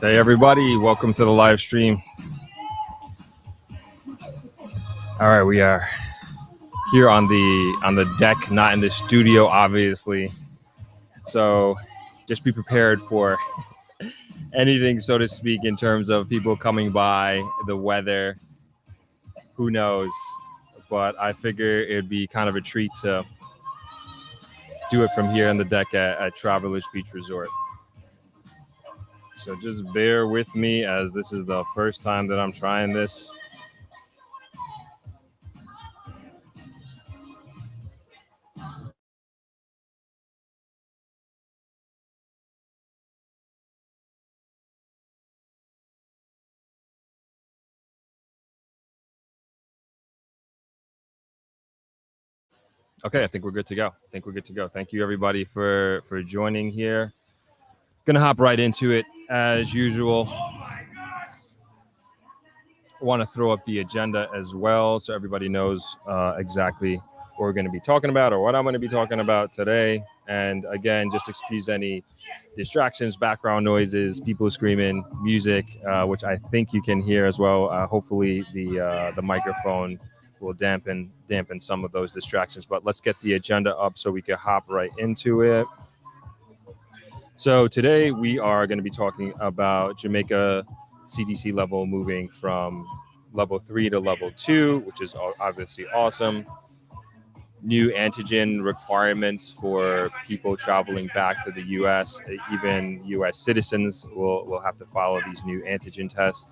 Hey everybody, welcome to the live stream. All right, we are here on the deck, not in the studio, obviously. So just be prepared for anything, so to speak, in terms of people coming by, the weather, who knows. But I figure it'd be kind of a treat to do it from here on the deck at Travelers Beach Resort. So just bear with me, as this is the first time that I'm trying this. Okay, I think we're good to go. Thank you everybody for joining here. Gonna hop right into it as usual. I want to throw up the agenda as well, so everybody knows exactly what we're going to be talking about, or what I'm going to be talking about today. And again, just excuse any distractions, background noises, people screaming, music, which I think you can hear as well. Hopefully the microphone will dampen some of those distractions. But let's get the agenda up so we can hop right into it. So today we are going to be talking about Jamaica CDC level moving from level 3 to level 2, which is obviously awesome. New antigen requirements for people traveling back to the U.S. Even U.S. citizens will have to follow these new antigen tests.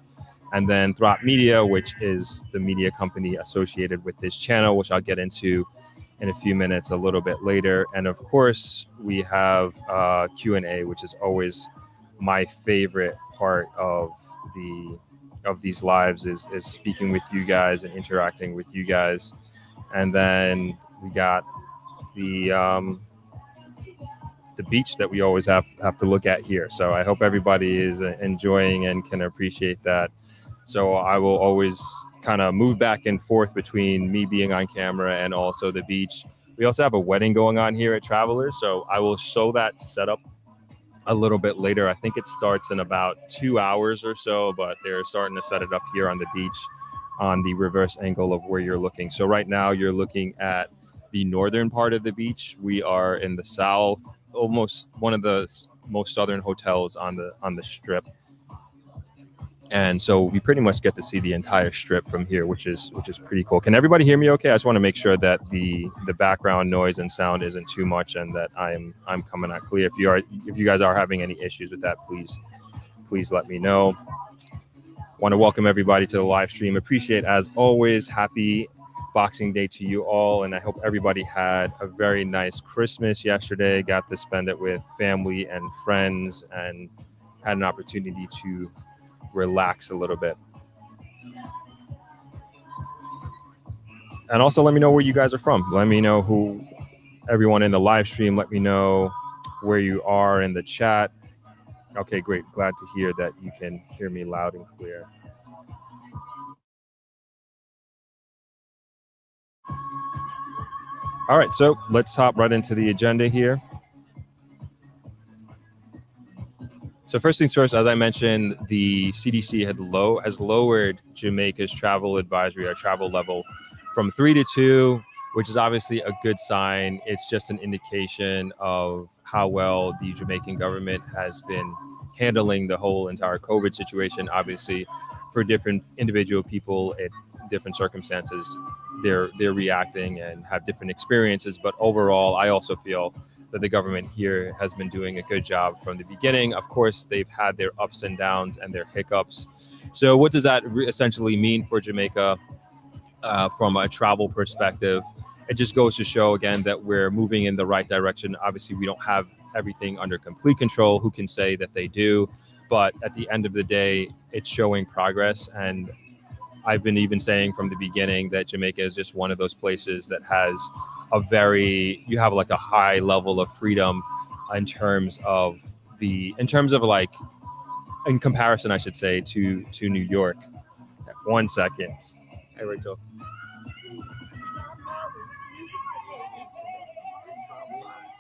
And then Throp Media, which is the media company associated with this channel, which I'll get into in a few minutes a little bit later. And of course, we have Q&A, which is always my favorite part of these lives, is speaking with you guys and interacting with you guys. And then we got the beach that we always have to look at here. So I hope everybody is enjoying and can appreciate that. So I will always kind of move back and forth between me being on camera and also the beach. We also have a wedding going on here at Travelers, so I will show that setup a little bit later. I think it starts in about 2 hours or so, but they're starting to set it up here on the beach on the reverse angle of where you're looking. So right now you're looking at the northern part of the beach. We are in the south, almost one of the most southern hotels on the strip. And so we pretty much get to see the entire strip from here, which is pretty cool. Can everybody hear me okay? I just want to make sure that the background noise and sound isn't too much, and that I'm coming out clear. If you guys are having any issues with that, please let me know. Want to welcome everybody to the live stream. Appreciate, as always, happy Boxing Day to you all, and I hope everybody had a very nice Christmas yesterday. Got to spend it with family and friends, and had an opportunity to relax a little bit. And also let me know where you guys are from. Let me know who everyone in the live stream. Let me know where you are in the chat. Okay, great. Glad to hear that you can hear me loud and clear. All right, so let's hop right into the agenda here. So first things first, as I mentioned, the CDC has lowered Jamaica's travel advisory, or travel level, from 3 to 2, which is obviously a good sign. It's just an indication of how well the Jamaican government has been handling the whole entire COVID situation. Obviously, for different individual people at different circumstances, they're reacting and have different experiences. But overall, I also feel that the government here has been doing a good job from the beginning. Of course, they've had their ups and downs and their hiccups. So what does that essentially mean for Jamaica from a travel perspective? It just goes to show, again, that we're moving in the right direction. Obviously, we don't have everything under complete control. Who can say that they do? But at the end of the day, it's showing progress. And I've been even saying from the beginning that Jamaica is just one of those places that has you have like a high level of freedom in terms of in comparison, I should say, to New York. 1 second. Hey, Rachel.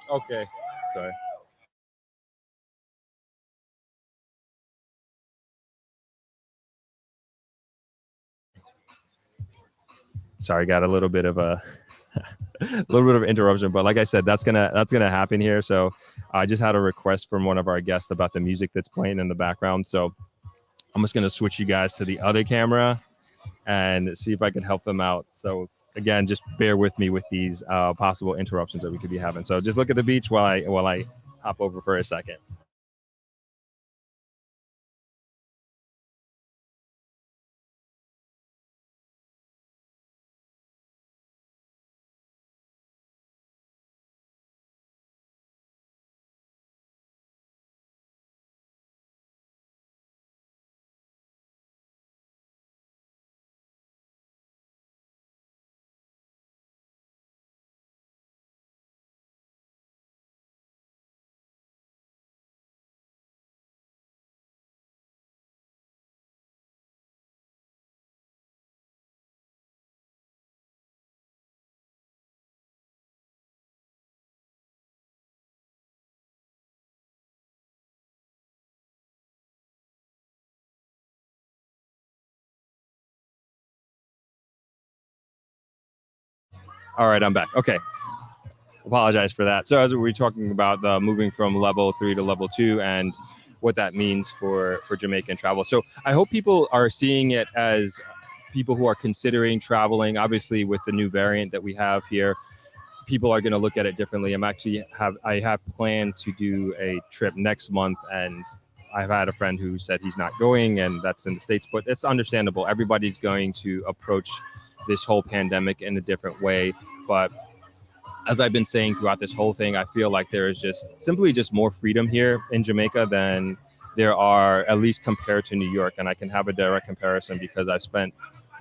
Okay, sorry. Sorry, got a little bit of a interruption, but like I said, that's gonna happen here. So I just had a request from one of our guests about the music that's playing in the background. So I'm just gonna switch you guys to the other camera and see if I can help them out. So again, just bear with me with these possible interruptions that we could be having. So just look at the beach while I hop over for a second. All right, I'm back. Okay. Apologize for that. So as we were talking about moving from level 3 to level 2 and what that means for Jamaican travel. So I hope people are seeing it as people who are considering traveling. Obviously, with the new variant that we have here, people are going to look at it differently. I have planned to do a trip next month, and I've had a friend who said he's not going, and that's in the States, but it's understandable. Everybody's going to approach this whole pandemic in a different way. But as I've been saying throughout this whole thing, I feel like there is simply more freedom here in Jamaica than there are, at least compared to New York. And I can have a direct comparison because I spent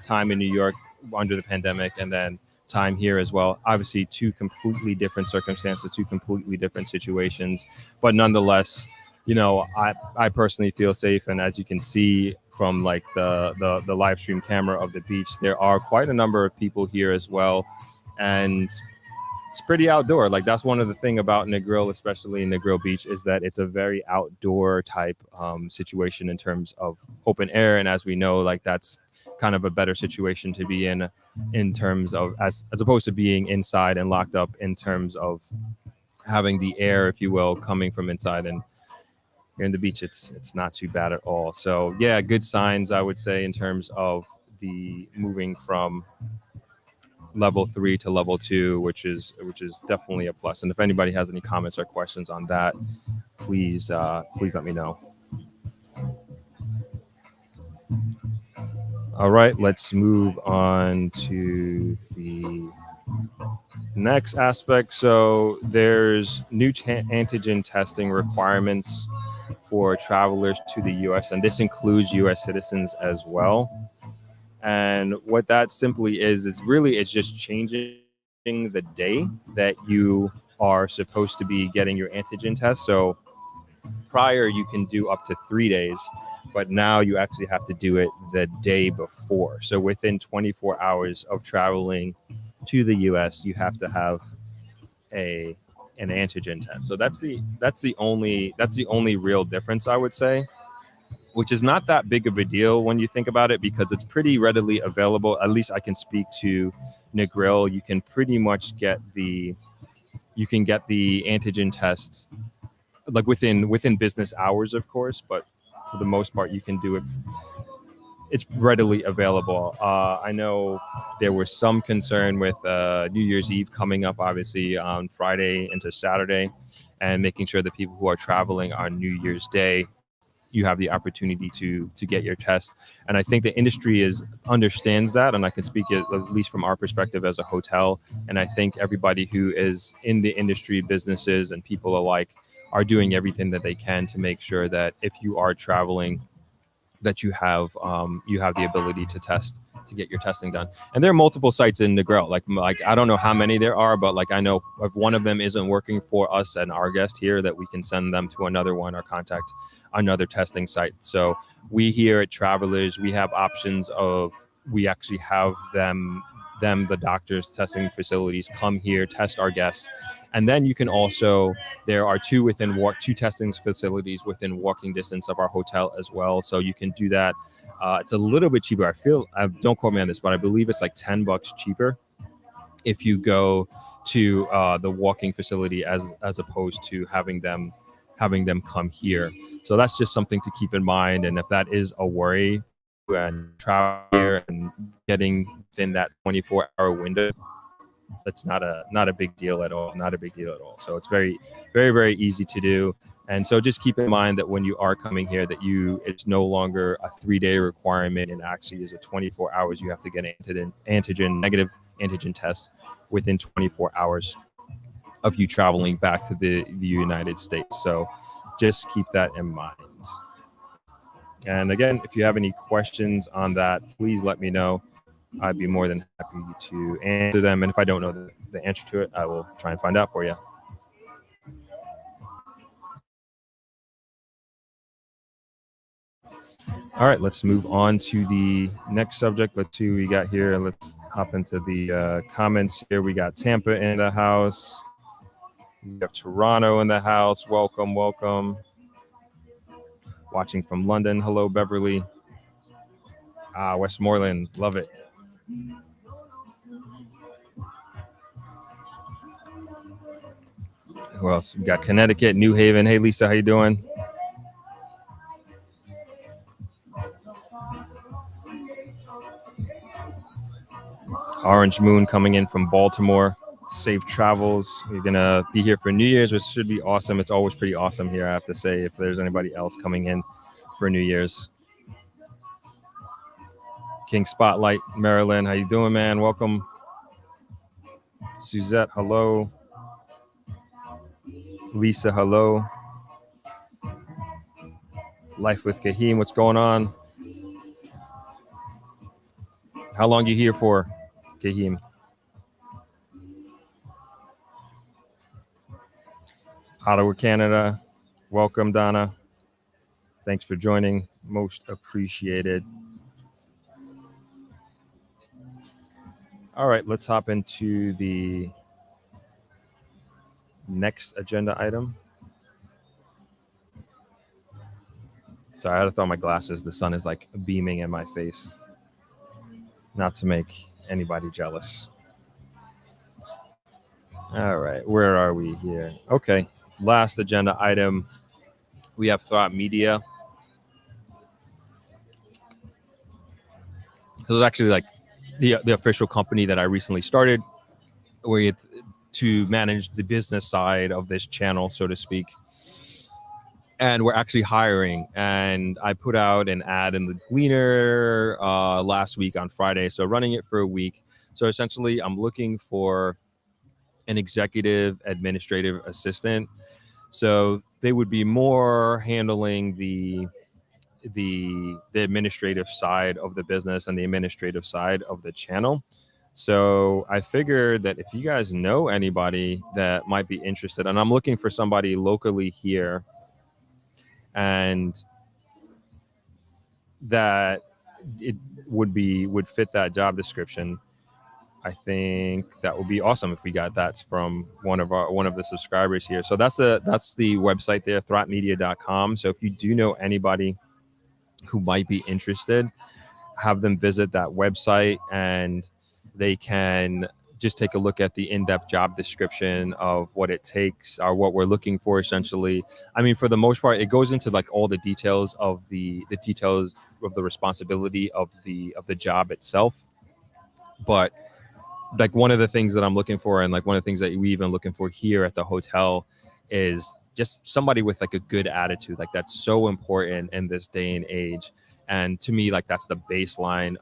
time in New York under the pandemic and then time here as well. Obviously, two completely different circumstances, two completely different situations. But nonetheless, I personally feel safe. And as you can see from like the live stream camera of the beach, there are quite a number of people here as well. And it's pretty outdoor. Like that's one of the thing about Negril, especially Negril Beach, is that it's a very outdoor type situation in terms of open air. And as we know, like that's kind of a better situation to be in terms of as opposed to being inside and locked up, in terms of having the air, if you will, coming from inside. And here in the beach, it's not too bad at all. So yeah, good signs, I would say, in terms of the moving from level 3 to level 2, which is definitely a plus. And if anybody has any comments or questions on that, please let me know. All right, let's move on to the next aspect. So there's new antigen testing requirements for travelers to the US, and this includes US citizens as well. And what that simply is it's just changing the day that you are supposed to be getting your antigen test. So prior, you can do up to 3 days, but now you actually have to do it the day before. So within 24 hours of traveling to the US, you have to have an antigen test. So that's the only real difference, I would say, which is not that big of a deal when you think about it, because it's pretty readily available. At least I can speak to Negril. You can pretty much get the antigen tests like within business hours, of course, but for the most part, you can do it. It's readily available. I know there was some concern with New Year's Eve coming up, obviously on Friday into Saturday, and making sure that people who are traveling on New Year's Day, you have the opportunity to get your test. And I think the industry understands that, and I can speak at least from our perspective as a hotel. And I think everybody who is in the industry, businesses and people alike, are doing everything that they can to make sure that if you are traveling, that you have the ability to get your testing done. And there are multiple sites in Negril. Like I don't know how many there are, but like I know if one of them isn't working for us and our guest here, that we can send them to another one or contact another testing site. So we here at Travelers, we have options of, we actually have the doctors, testing facilities come here, test our guests, And then you can also, there are two testing facilities within walking distance of our hotel as well. So you can do that. It's a little bit cheaper. Don't quote me on this, but I believe it's like $10 cheaper if you go to the walking facility as opposed to having them come here. So that's just something to keep in mind. And if that is a worry and travel here and getting within that 24-hour window, that's not a big deal at all. Not a big deal at all. So it's very, very, very easy to do. And so just keep in mind that when you are coming here, that it's no longer a 3-day requirement, and actually is a 24 hours. You have to get an negative antigen test within 24 hours of you traveling back to the United States. So just keep that in mind. And again, if you have any questions on that, please let me know. I'd be more than happy to answer them. And if I don't know the answer to it, I will try and find out for you. All right, let's move on to the next subject. Let's see what we got here. Let's hop into the comments here. We got Tampa in the house. We have Toronto in the house. Welcome, welcome. Watching from London. Hello, Beverly. Westmoreland. Love it. Who else? We got Connecticut, New Haven. Hey, Lisa, how you doing? Orange Moon coming in from Baltimore. Safe travels. We're going to be here for New Year's, which should be awesome. It's always pretty awesome here, I have to say, if there's anybody else coming in for New Year's. King Spotlight, Maryland. How you doing, man? Welcome. Suzette, hello. Lisa, hello. Life with Kahim, what's going on? How long you here for, Kahim? Ottawa, Canada. Welcome, Donna. Thanks for joining. Most appreciated. All right, let's hop into the next agenda item. Sorry, I had to throw my glasses. The sun is like beaming in my face. Not to make anybody jealous. All right, where are we here? Okay, last agenda item. We have Throp Media. This is actually like the official company that I recently started with to manage the business side of this channel, so to speak. And we're actually hiring. And I put out an ad in the Gleaner last week on Friday. So running it for a week. So essentially, I'm looking for an executive administrative assistant. So they would be more handling the administrative side of the business and the administrative side of the channel. So I figured that if you guys know anybody that might be interested, and I'm looking for somebody locally here, and that it would fit that job description, I think that would be awesome if we got that from one of the subscribers here. So that's the website there, thropmedia.com. So if you do know anybody who might be interested, have them visit that website and they can just take a look at the in-depth job description of what it takes or what we're looking for, essentially. I mean, for the most part, it goes into like all the details of the details of the responsibility of the job itself. But like one of the things that I'm looking for, and like one of the things that we even looking for here at the hotel, is just somebody with like a good attitude. Like that's so important in this day and age. And to me, like that's the baseline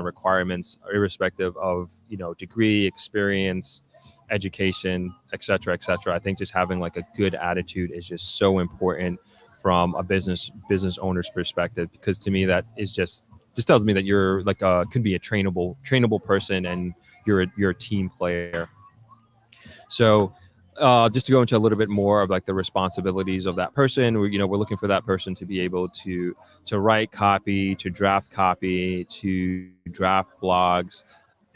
requirements, irrespective of, degree, experience, education, et cetera, et cetera. I think just having like a good attitude is just so important from a business owner's perspective, because to me that is just tells me that you're like could be a trainable person and you're a team player. So just to go into a little bit more of like the responsibilities of that person, we're looking for that person to be able to write copy, to draft blogs,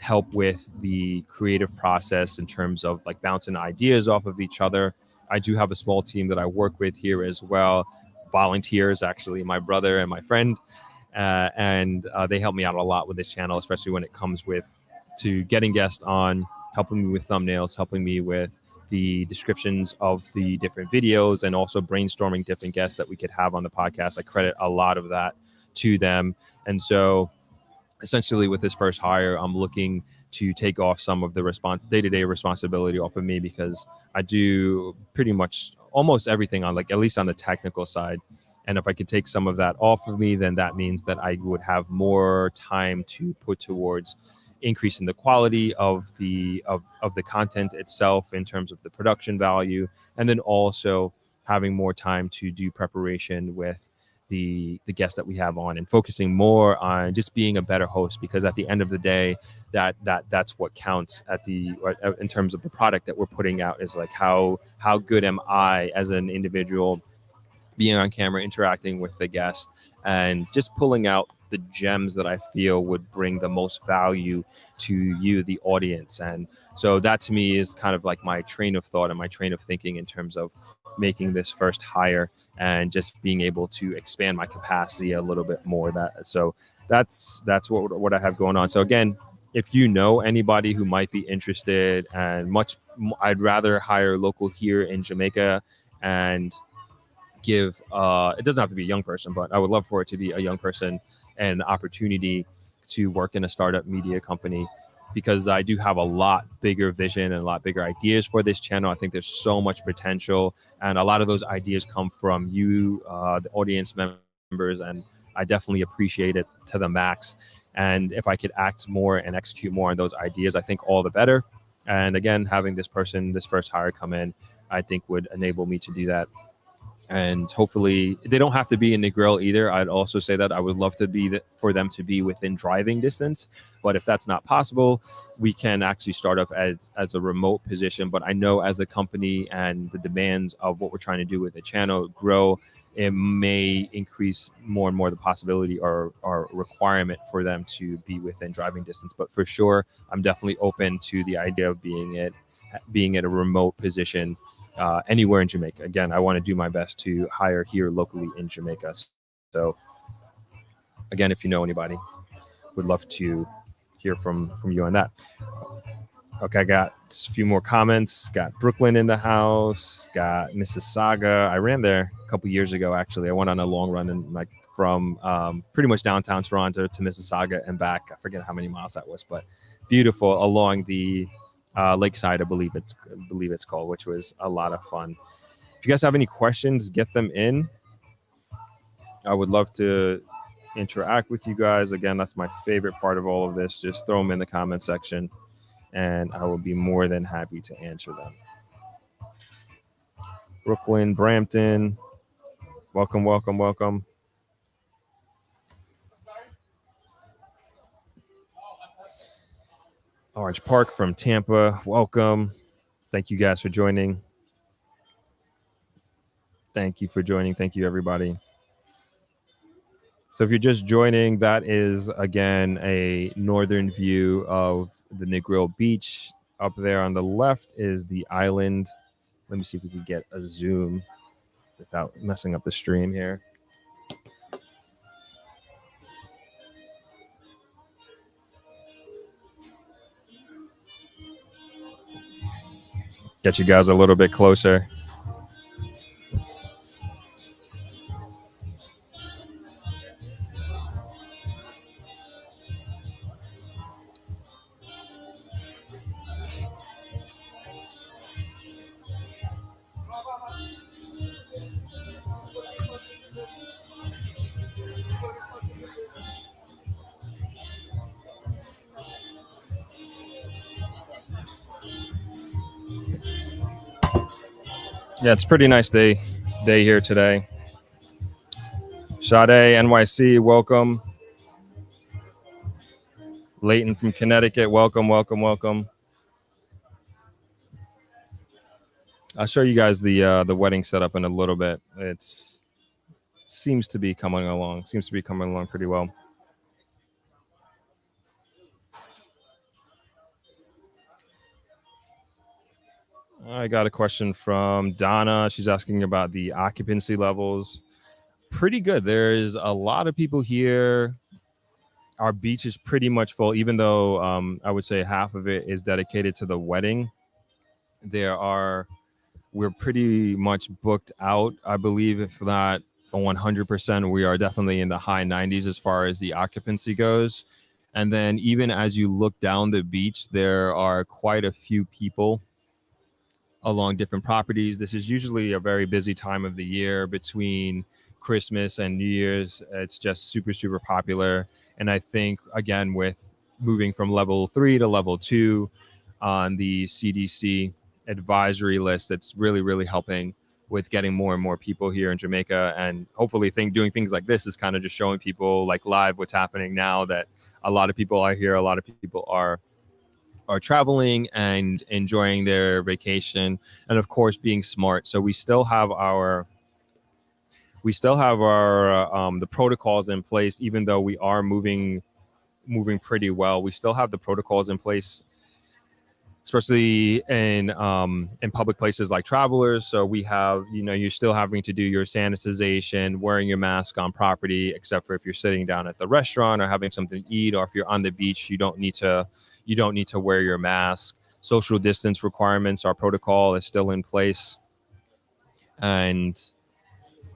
help with the creative process in terms of like bouncing ideas off of each other. I do have a small team that I work with here as well. Volunteers, actually, my brother and my friend, and they help me out a lot with this channel, especially when it comes to getting guests on, helping me with thumbnails, helping me with the descriptions of the different videos, and also brainstorming different guests that we could have on the podcast. I credit a lot of that to them. And so essentially with this first hire, I'm looking to take off some of the day-to-day responsibility off of me, because I do pretty much almost everything on, like, at least on the technical side. And if I could take some of that off of me, then that means that I would have more time to put towards increasing the quality of the content itself in terms of the production value, and then also having more time to do preparation with the guests that we have on, and focusing more on just being a better host, because at the end of the day, that's what counts in terms of the product that we're putting out, is like how good am I as an individual being on camera, interacting with the guest, and just pulling out the gems that I feel would bring the most value to you, the audience. And so that to me is kind of like my train of thought and my train of thinking in terms of making this first hire, and just being able to expand my capacity a little bit more. That's what I have going on. So again, if you know anybody who might be interested, and I'd rather hire local here in Jamaica, and give it doesn't have to be a young person, but I would love for it to be a young person, an opportunity to work in a startup media company, because I do have a lot bigger vision and a lot bigger ideas for this channel. I think there's so much potential, and a lot of those ideas come from you, the audience members, and I definitely appreciate it to the max. And if I could act more and execute more on those ideas, I think all the better. And again, having this first hire come in, I think would enable me to do that. And hopefully they don't have to be in Negril either. I'd also say that I would love for them to be within driving distance. But if that's not possible, we can actually start off as a remote position. But I know as a company and the demands of what we're trying to do with the channel grow, it may increase more and more the possibility or requirement for them to be within driving distance. But for sure, I'm definitely open to the idea of being at a remote position anywhere in Jamaica. Again, I want to do my best to hire here locally in Jamaica. So again, if you know anybody, would love to hear from you on that. Okay, I got a few more comments. Got Brooklyn in the house. Got Mississauga. I ran there a couple years ago, actually. I went on a long run and from pretty much downtown Toronto to Mississauga and back. I forget how many miles that was, but beautiful along the Lakeside, I believe it's called, which was a lot of fun. If you guys have any questions, get them in. I would love to interact with you guys. Again, that's my favorite part of all of this. Just throw them in the comment section, and I will be more than happy to answer them. Brooklyn, Brampton, welcome. Orange Park from Tampa, welcome. Thank you guys for joining. Thank you for joining. Thank you, everybody. So if you're just joining, that is, again, a northern view of the Negril Beach. Up there on the left is the island. Let me see if we can get a zoom without messing up the stream here. Get you guys a little bit closer. Yeah, it's a pretty nice day here today. Sade, NYC, welcome. Leighton from Connecticut, welcome. I'll show you guys the wedding setup in a little bit. It seems to be coming along pretty well. I got a question from Donna. She's asking about the occupancy levels. Pretty good. There's a lot of people here. Our beach is pretty much full, even though I would say half of it is dedicated to the wedding. We're pretty much booked out. I believe if not 100%, we are definitely in the high 90s as far as the occupancy goes. And then even as you look down the beach, there are quite a few people along different properties. This is usually a very busy time of the year between Christmas and New Year's. It's just super, super popular. And I think, again, with moving from level 3 to level 2 on the CDC advisory list, it's really, really helping with getting more and more people here in Jamaica. And hopefully doing things like this is kind of just showing people like live what's happening now, that a lot of people are here, a lot of people are traveling and enjoying their vacation, and of course being smart. So we still have our the protocols in place. Even though we are moving pretty well, we still have the protocols in place, especially in public places like travelers. So we have, you're still having to do your sanitization, wearing your mask on property, except for if you're sitting down at the restaurant or having something to eat, or if you're on the beach, you don't need to wear your mask. Social distance requirements, our protocol is still in place. And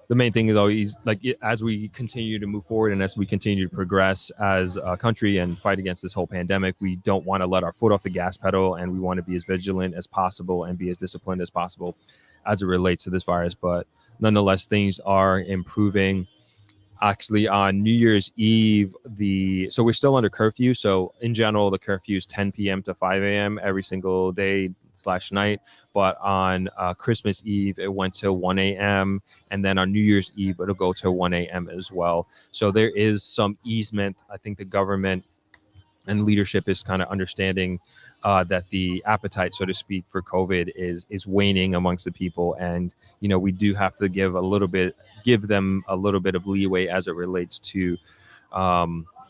the main thing is always, like, as we continue to move forward and as we continue to progress as a country and fight against this whole pandemic, we don't want to let our foot off the gas pedal, and we want to be as vigilant as possible and be as disciplined as possible as it relates to this virus. But nonetheless, things are improving. Actually, on New Year's Eve, so we're still under curfew. So in general, the curfew is 10 p.m. to 5 a.m. every single day / night. But on Christmas Eve, it went to 1 a.m. And then on New Year's Eve, it'll go to 1 a.m. as well. So there is some easement. I think the government and leadership is kind of understanding that the appetite, so to speak, for COVID is waning amongst the people. And, we do have to give them a little bit of leeway as it relates to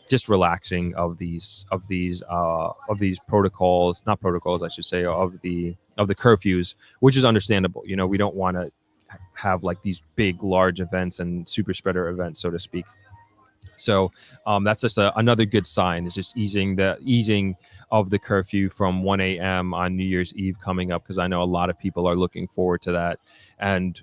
just relaxing of these protocols, not protocols, I should say, of the curfews, which is understandable. We don't want to have like these big, large events and super spreader events, so to speak. So that's just another good sign. It's just easing of the curfew from 1 a.m. on New Year's Eve coming up, because I know a lot of people are looking forward to that. And,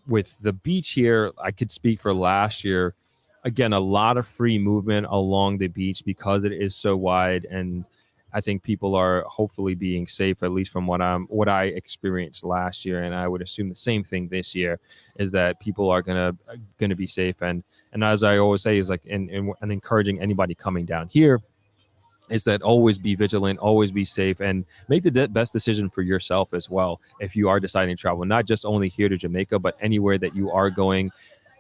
with the beach here, I could speak for last year. Again, a lot of free movement along the beach because it is so wide, and I think people are hopefully being safe, at least from what I experienced last year. And I would assume the same thing this year, is that people are gonna be safe. And as I always say, is like, and encouraging anybody coming down here, is that always be vigilant, always be safe, and make the best decision for yourself as well. If you are deciding to travel, not just only here to Jamaica, but anywhere that you are going,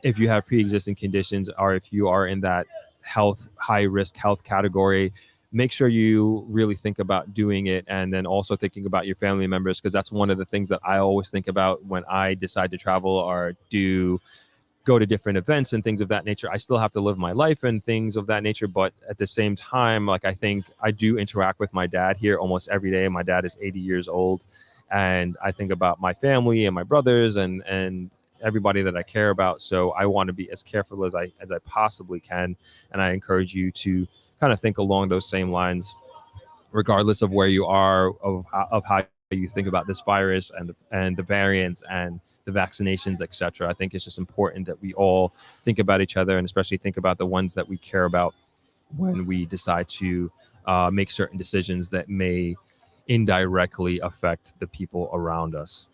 if you have pre-existing conditions, or if you are in that high risk health category, make sure you really think about doing it. And then also thinking about your family members, because that's one of the things that I always think about when I decide to travel or go to different events and things of that nature. I still have to live my life and things of that nature, but at the same time, like, I think I do interact with my dad here almost every day. My dad is 80 years old, and I think about my family and my brothers and everybody that I care about. So I want to be as careful as I possibly can, and I encourage you to kind of think along those same lines, regardless of where you are, of how you think about this virus and the variants and the vaccinations, etc. I think it's just important that we all think about each other, and especially think about the ones that we care about when we decide to make certain decisions that may indirectly affect the people around us.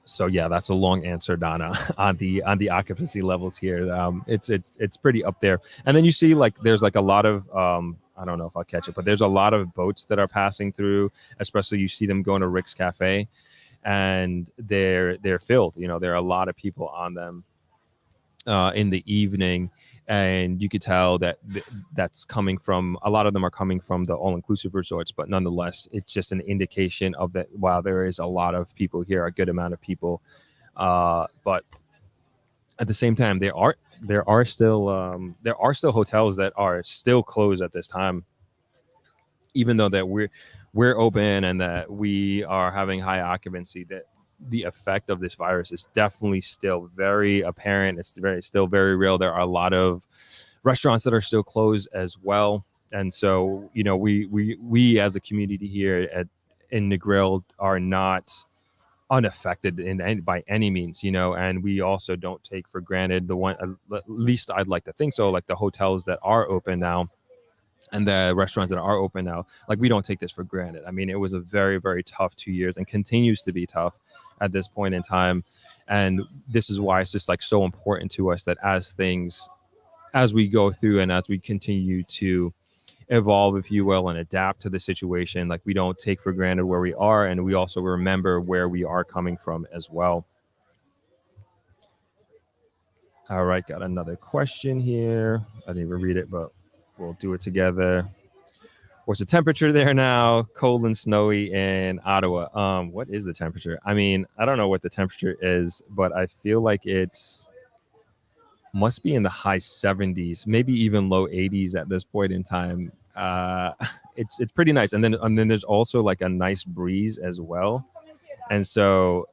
So yeah, that's a long answer, Donna, on the occupancy levels here. It's pretty up there. And then you see, like, there's like a lot of I don't know if I'll catch it, but there's a lot of boats that are passing through. Especially you see them going to Rick's Cafe, and they're filled. There are a lot of people on them in the evening, and you could tell that that's coming from, a lot of them are coming from the all-inclusive resorts. But nonetheless, it's just an indication of that. Wow, there is a lot of people here, a good amount of people, but at the same time, there are still hotels that are still closed at this time, even though that we're open and that we are having high occupancy, that the effect of this virus is definitely still very apparent. It's still very real. There are a lot of restaurants that are still closed as well. And so, we as a community here in Negril are not unaffected by any means, and we also don't take for granted the one, at least I'd like to think so, like the hotels that are open now and the restaurants that are open now, like we don't take this for granted. I mean, it was a very, very tough 2 years and continues to be tough at this point in time. And this is why it's just like so important to us that as we go through and as we continue to evolve, if you will, and adapt to the situation, like we don't take for granted where we are, and we also remember where we are coming from as well. All right, got another question here. I didn't even read it, but we'll do it together. What's the temperature there now? Cold and snowy in Ottawa. What is the temperature? I mean, I don't know what the temperature is, but I feel like it's must be in the high 70s, maybe even low 80s at this point in time. It's pretty nice, and then there's also like a nice breeze as well, and so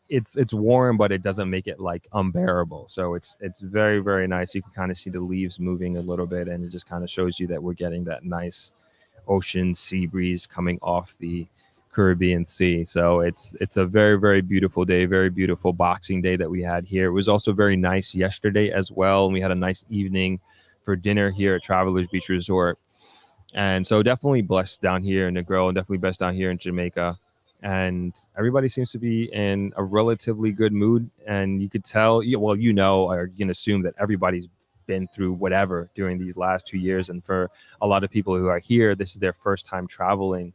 it's warm, but it doesn't make it like unbearable. So it's very, very nice. You can kind of see the leaves moving a little bit, and it just kind of shows you that we're getting that nice ocean sea breeze coming off the Caribbean Sea. So it's a very, very beautiful day, very beautiful Boxing Day that we had here. It was also very nice yesterday as well, and we had a nice evening for dinner here at Travelers Beach Resort. And so definitely blessed down here in Negril, and definitely blessed down here in Jamaica. And everybody seems to be in a relatively good mood. And you could tell, or you can assume that everybody's been through whatever during these last 2 years. And for a lot of people who are here, this is their first time traveling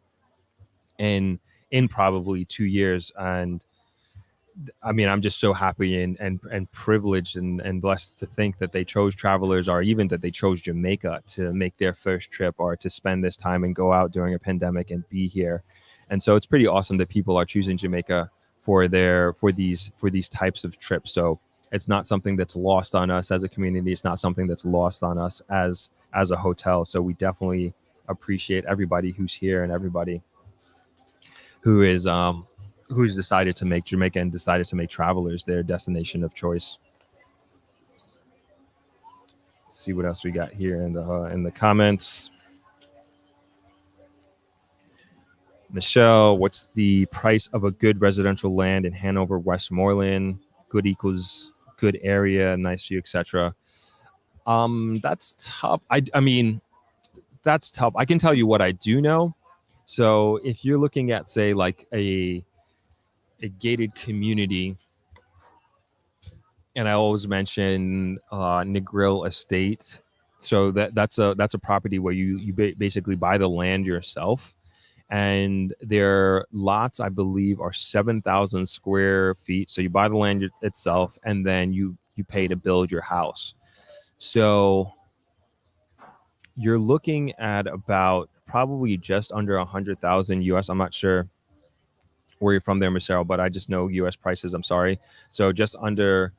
in probably 2 years. And I mean, I'm just so happy and privileged and blessed to think that they chose Travelers, or even that they chose Jamaica to make their first trip, or to spend this time and go out during a pandemic and be here. And so it's pretty awesome that people are choosing Jamaica for these types of trips. So it's not something that's lost on us as a community. It's not something that's lost on us as a hotel. So we definitely appreciate everybody who's here and everybody who's decided to make Jamaica and decided to make Travelers their destination of choice. Let's see what else we got here in the comments. Michelle, what's the price of a good residential land in Hanover, Westmoreland? Good equals good area, nice view, etc. That's tough. I mean, that's tough. I can tell you what I do know. So if you're looking at, say, like a gated community, and I always mention Negril Estate. So that's a property where you basically buy the land yourself, and their lots, I believe, are 7,000 square feet. So you buy the land itself, and then you pay to build your house. So you're looking at about probably just under 100,000 US. I'm not sure where you're from there, Marcel, but I just know US prices. I'm sorry. So just under,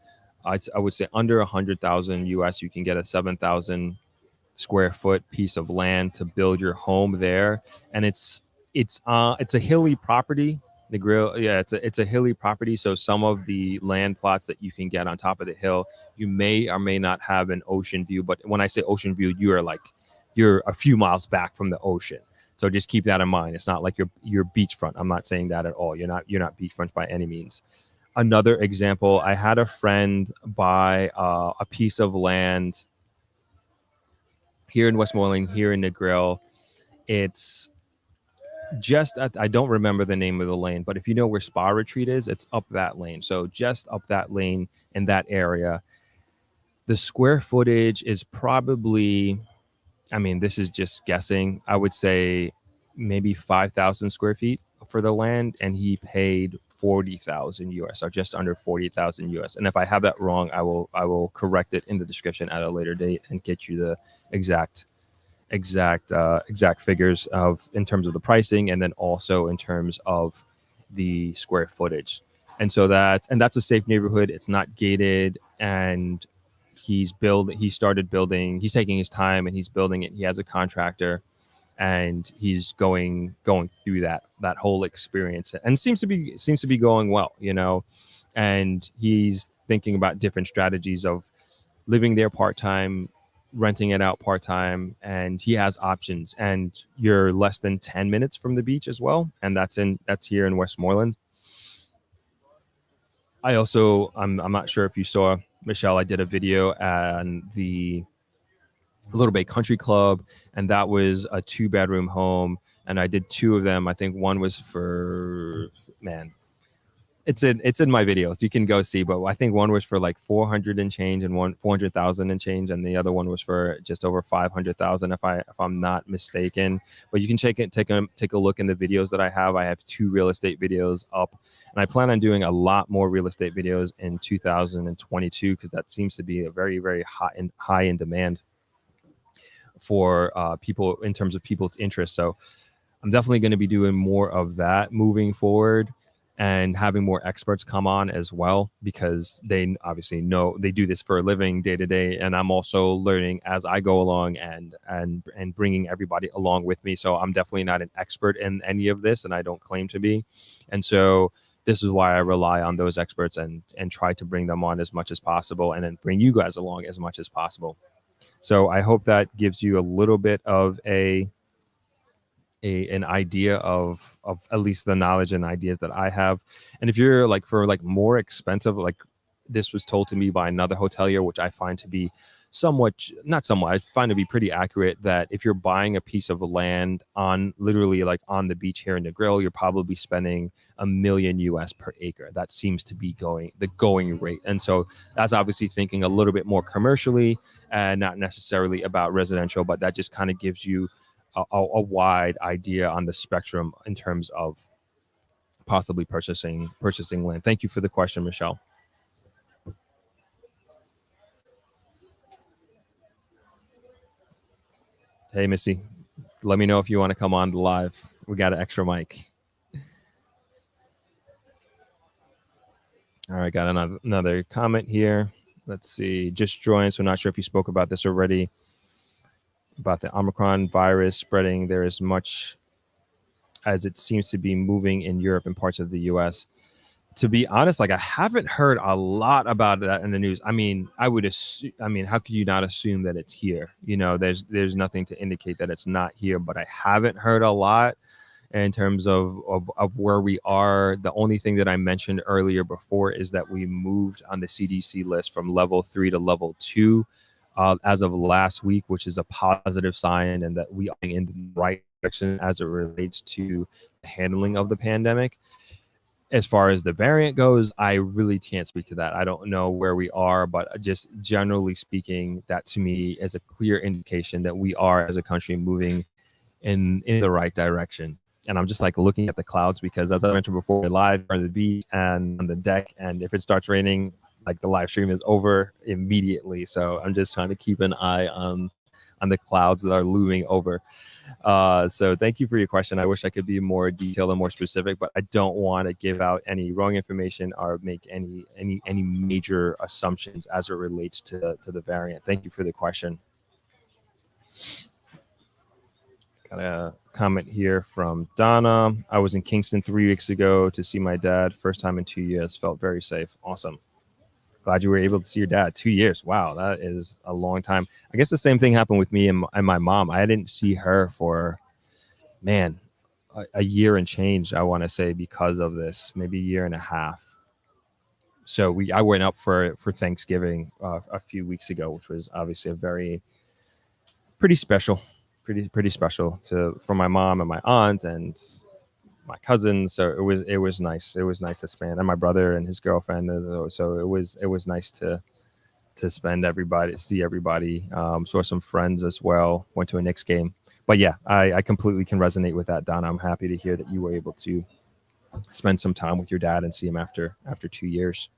I would say under 100,000 US, you can get a 7,000 square foot piece of land to build your home there. And it's a hilly property. It's a hilly property. So some of the land plots that you can get on top of the hill, you may or may not have an ocean view. But when I say ocean view, you're a few miles back from the ocean. So just keep that in mind. It's not like you're beachfront. I'm not saying that at all. You're not beachfront by any means. Another example, I had a friend buy a piece of land here in Westmoreland, here in Negril. It's just I don't remember the name of the lane, but if you know where Spa Retreat is, it's up that lane. So just up that lane in that area. The square footage is probably, I mean, this is just guessing, I would say maybe 5,000 square feet for the land, and he paid 40,000 US, or just under 40,000 US. And if I have that wrong, I will correct it in the description at a later date and get you the exact figures in terms of the pricing, and then also in terms of the square footage. And so that's a safe neighborhood. It's not gated, and he's taking his time and he's building it. He has a contractor, and he's going through that whole experience, and seems to be going well, and he's thinking about different strategies of living there part-time, renting it out part-time, and he has options, and you're less than 10 minutes from the beach as well, and that's here in Westmoreland. I also, I'm not sure if you saw, Michelle, I did a video on the Little Bay Country Club, and that was a 2-bedroom home, and I did 2 of them. I think one was for, man, it's in my videos. You can go see, but I think one was for like 400 and change, and 400,000 and change, and the other one was for just over 500,000, if I'm not mistaken. But you can take a look in the videos that I have. I have 2 real estate videos up, and I plan on doing a lot more real estate videos in 2022, because that seems to be a very, very high in demand for people, in terms of people's interest. So I'm definitely going to be doing more of that moving forward, and having more experts come on as well, because they obviously know, they do this for a living day to day, and I'm also learning as I go along, and bringing everybody along with me. So I'm definitely not an expert in any of this, and I don't claim to be. And so this is why I rely on those experts, and try to bring them on as much as possible, and then bring you guys along as much as possible. So I hope that gives you a little bit of an idea of at least the knowledge and ideas that I have. And if you're like, for like more expensive, like this was told to me by another hotelier, which I find to be I find to be pretty accurate, that if you're buying a piece of land on literally like on the beach here in Negril, you're probably spending $1 million US per acre. That seems to be the going rate. And so that's obviously thinking a little bit more commercially, and not necessarily about residential, but that just kind of gives you a wide idea on the spectrum in terms of possibly purchasing land. Thank you for the question, Michelle. Hey, Missy, let me know if you want to come on the live. We got an extra mic. All right, got another comment here. Let's see. Just joined, so not sure if you spoke about this already, about the Omicron virus spreading there as much as it seems to be moving in Europe and parts of the US. To be honest, like I haven't heard a lot about that in the news. I mean, how could you not assume that it's here? There's nothing to indicate that it's not here, but I haven't heard a lot in terms of where we are. The only thing that I mentioned earlier before is that we moved on the CDC list from level 3 to level 2 as of last week, which is a positive sign, and that we are in the right direction as it relates to the handling of the pandemic. As far as the variant goes, I really can't speak to that. I don't know where we are, but just generally speaking, that to me is a clear indication that we are, as a country, moving in the right direction. And I'm just like looking at the clouds, because as I mentioned before, we're live on the beach and on the deck, and if it starts raining, like the live stream is over immediately. So I'm just trying to keep an eye on the clouds that are looming over. So thank you for your question. I wish I could be more detailed and more specific, but I don't want to give out any wrong information or make any major assumptions as it relates to the variant. Thank you for the question. Got a comment here from Donna. I was in Kingston 3 weeks ago to see my dad. First time in 2 years. Felt very safe. Awesome. Glad you were able to see your dad. 2 years. Wow, that is a long time. I guess the same thing happened with me and my mom. I didn't see her for, a year and change, I want to say, because of this, maybe a year and a half. So I went up for Thanksgiving a few weeks ago, which was obviously pretty special for my mom and my aunt and my cousins. So it was nice. It was nice to spend, and my brother and his girlfriend. So it was nice to see everybody. Saw some friends as well. Went to a Knicks game. But yeah, I completely can resonate with that, Donna. I'm happy to hear that you were able to spend some time with your dad and see him after 2 years.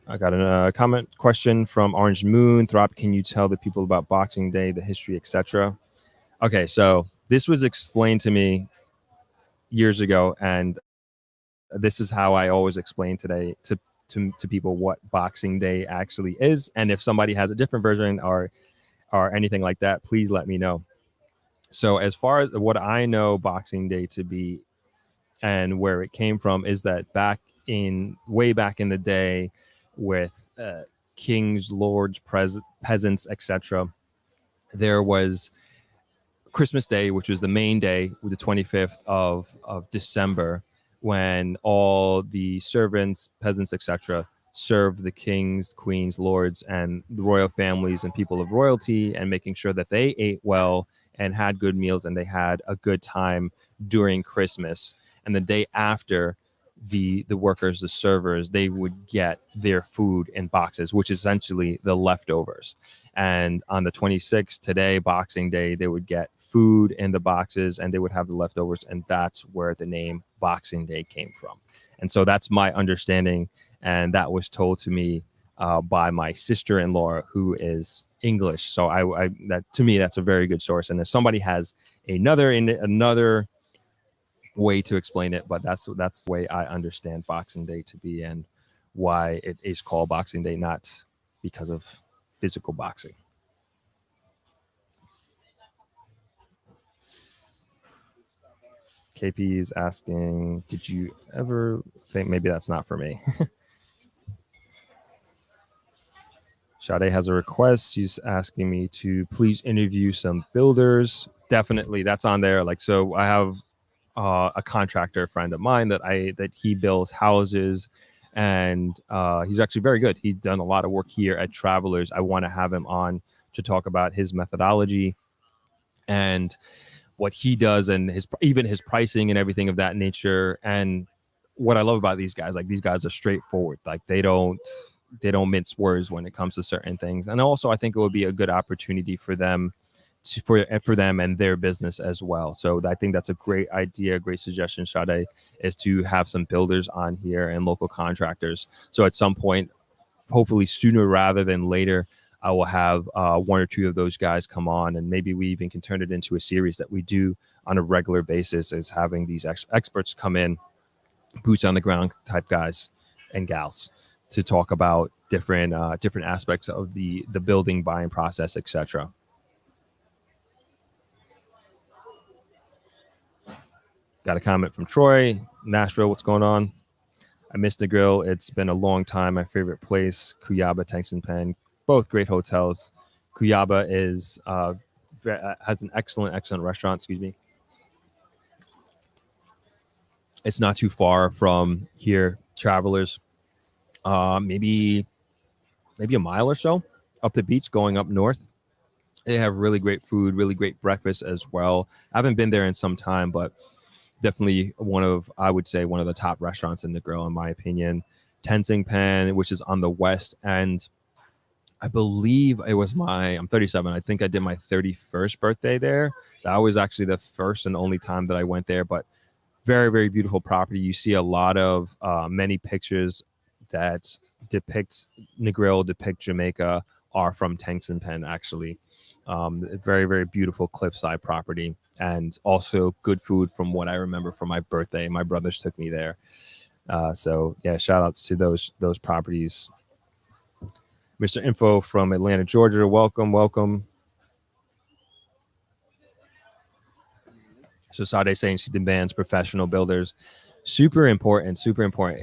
I got a comment question from Orange Moon. Throp, can you tell the people about Boxing Day, the history, etc.? Okay, so this was explained to me years ago, and this is how I always explain today to people what Boxing Day actually is. And if somebody has a different version or or anything like that, please let me know. So as far as what I know Boxing Day to be and where it came from is that way back in the day with kings, lords, peasants, etc., there was Christmas Day, which was the main day, the 25th of December, when all the servants, peasants, etc., served the kings, queens, lords, and the royal families and people of royalty, and making sure that they ate well and had good meals and they had a good time during Christmas. And the day after, the workers, the servers, they would get their food in boxes, which is essentially the leftovers. And on the 26th, today, Boxing Day, they would get food in the boxes and they would have the leftovers. And that's where the name Boxing Day came from. And so that's my understanding. And that was told to me by my sister-in-law, who is English. So that to me, that's a very good source. And if somebody has another way to explain it, but that's the way I understand Boxing Day to be and why it is called Boxing Day, not because of physical boxing. KP is asking, did you ever think maybe that's not for me? Sade has a request. She's asking me to please interview some builders. Definitely, that's on there. Like, so I have a contractor friend of mine that he builds houses, and he's actually very good. He's done a lot of work here at Travelers. I want to have him on to talk about his methodology and what he does, and even his pricing and everything of that nature. And what I love about these guys, like these guys are straightforward. Like they don't mince words when it comes to certain things. And also I think it would be a good opportunity for them for them and their business as well. So I think that's a great idea, great suggestion, Sade, is to have some builders on here and local contractors. So at some point, hopefully sooner rather than later, I will have one or two of those guys come on, and maybe we even can turn it into a series that we do on a regular basis, is having these experts come in, boots on the ground type guys and gals, to talk about different aspects of the building buying process, etc. Got a comment from Troy, Nashville. What's going on? I miss Negril. It's been a long time. My favorite place, Cuyaba, Tanks and Pen, both great hotels. Cuyaba has an excellent restaurant. Excuse me. It's not too far from here, Travelers. Maybe a mile or so up the beach, going up north. They have really great food, really great breakfast as well. I haven't been there in some time, but definitely I would say one of the top restaurants in Negril, in my opinion. Tensing Pan, which is on the west end. I believe it was I'm 37. I think I did my 31st birthday there. That was actually the first and only time that I went there, but very, very beautiful property. You see a lot of many pictures that depict Negril, depict Jamaica, are from Tanks and Pen, actually. Very, very beautiful cliffside property, and also good food from what I remember from my birthday. My brothers took me there. So yeah, shout outs to those properties. Mr. Info from Atlanta, Georgia. Welcome. So Sade saying she demands professional builders. Super important.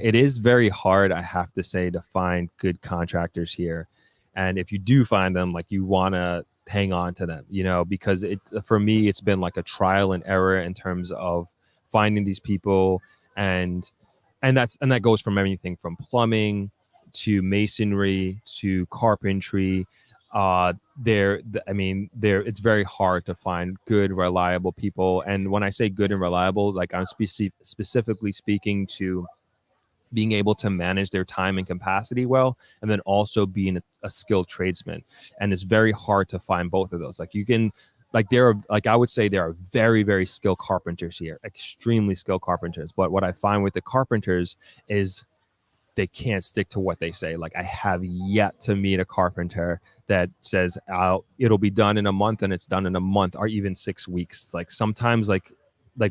It is very hard, I have to say, to find good contractors here. And if you do find them, like, you want to hang on to them, because for me, it's been like a trial and error in terms of finding these people. And that goes from everything from plumbing to masonry to carpentry. It's very hard to find good, reliable people. And when I say good and reliable, like, I'm specifically speaking to being able to manage their time and capacity well, and then also being a skilled tradesman. And it's very hard to find both of those. I would say there are very, very skilled carpenters here, extremely skilled carpenters. But what I find with the carpenters is they can't stick to what they say. Like, I have yet to meet a carpenter that says it'll be done in a month, and it's done in a month or even 6 weeks. Like, sometimes, like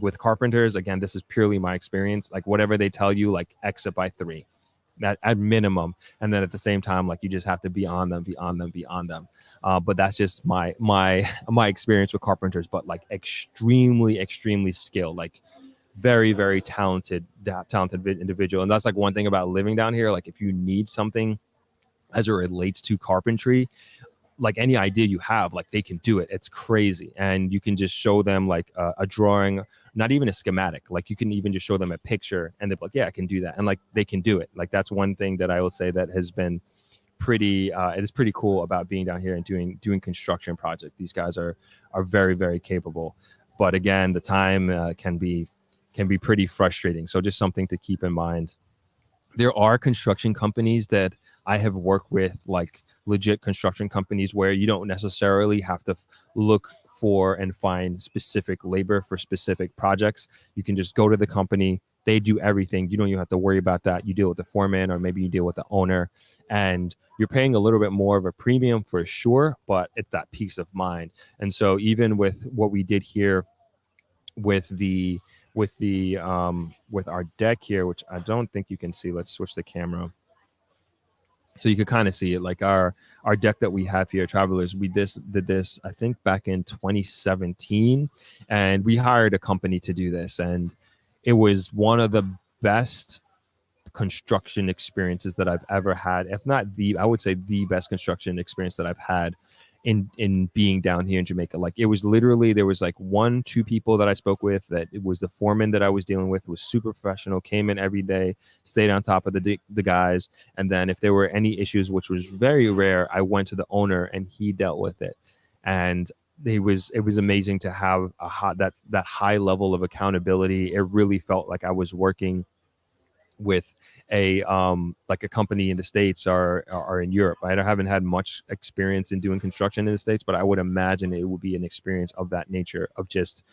with carpenters, again, this is purely my experience, like, whatever they tell you, like, exit by 3. at minimum, and then at the same time, like, you just have to be on them, but that's just my experience with carpenters. But like extremely skilled, like very talented individual. And that's like one thing about living down here. Like, if you need something as it relates to carpentry, like any idea you have, like they can do it. It's crazy. And you can just show them like a drawing, not even a schematic. Like, you can even just show them a picture and they're like, yeah, I can do that. And like, they can do it. Like, that's one thing that I will say that has been pretty, it is pretty cool about being down here and doing construction projects. These guys are very capable. But again, the time can be pretty frustrating. So just something to keep in mind. There are construction companies that I have worked with, like legit construction companies, where you don't necessarily have to look for and find specific labor for specific projects. You can just go to the company. They do everything. You don't even have to worry about that. You deal with the foreman, or maybe you deal with the owner, and you're paying a little bit more of a premium for sure, but it's that peace of mind. And so even with what we did here with our deck here, which I don't think you can see. Let's switch the camera so you could kind of see it. Like our deck that we have here, Travelers, we did this I think back in 2017, and we hired a company to do this, and it was one of the best construction experiences that I've ever had, if not I would say the best construction experience that I've had in being down here in Jamaica. Like, it was literally, there was like 1-2 people that I spoke with, that it was the foreman that I was dealing with, was super professional, came in every day, stayed on top of the guys. And then if there were any issues, which was very rare, I went to the owner and he dealt with it. And it was amazing to have that high level of accountability. It really felt like I was working with a like a company in the States or in Europe. I haven't had much experience in doing construction in the States, but I would imagine it would be an experience of that nature, of just,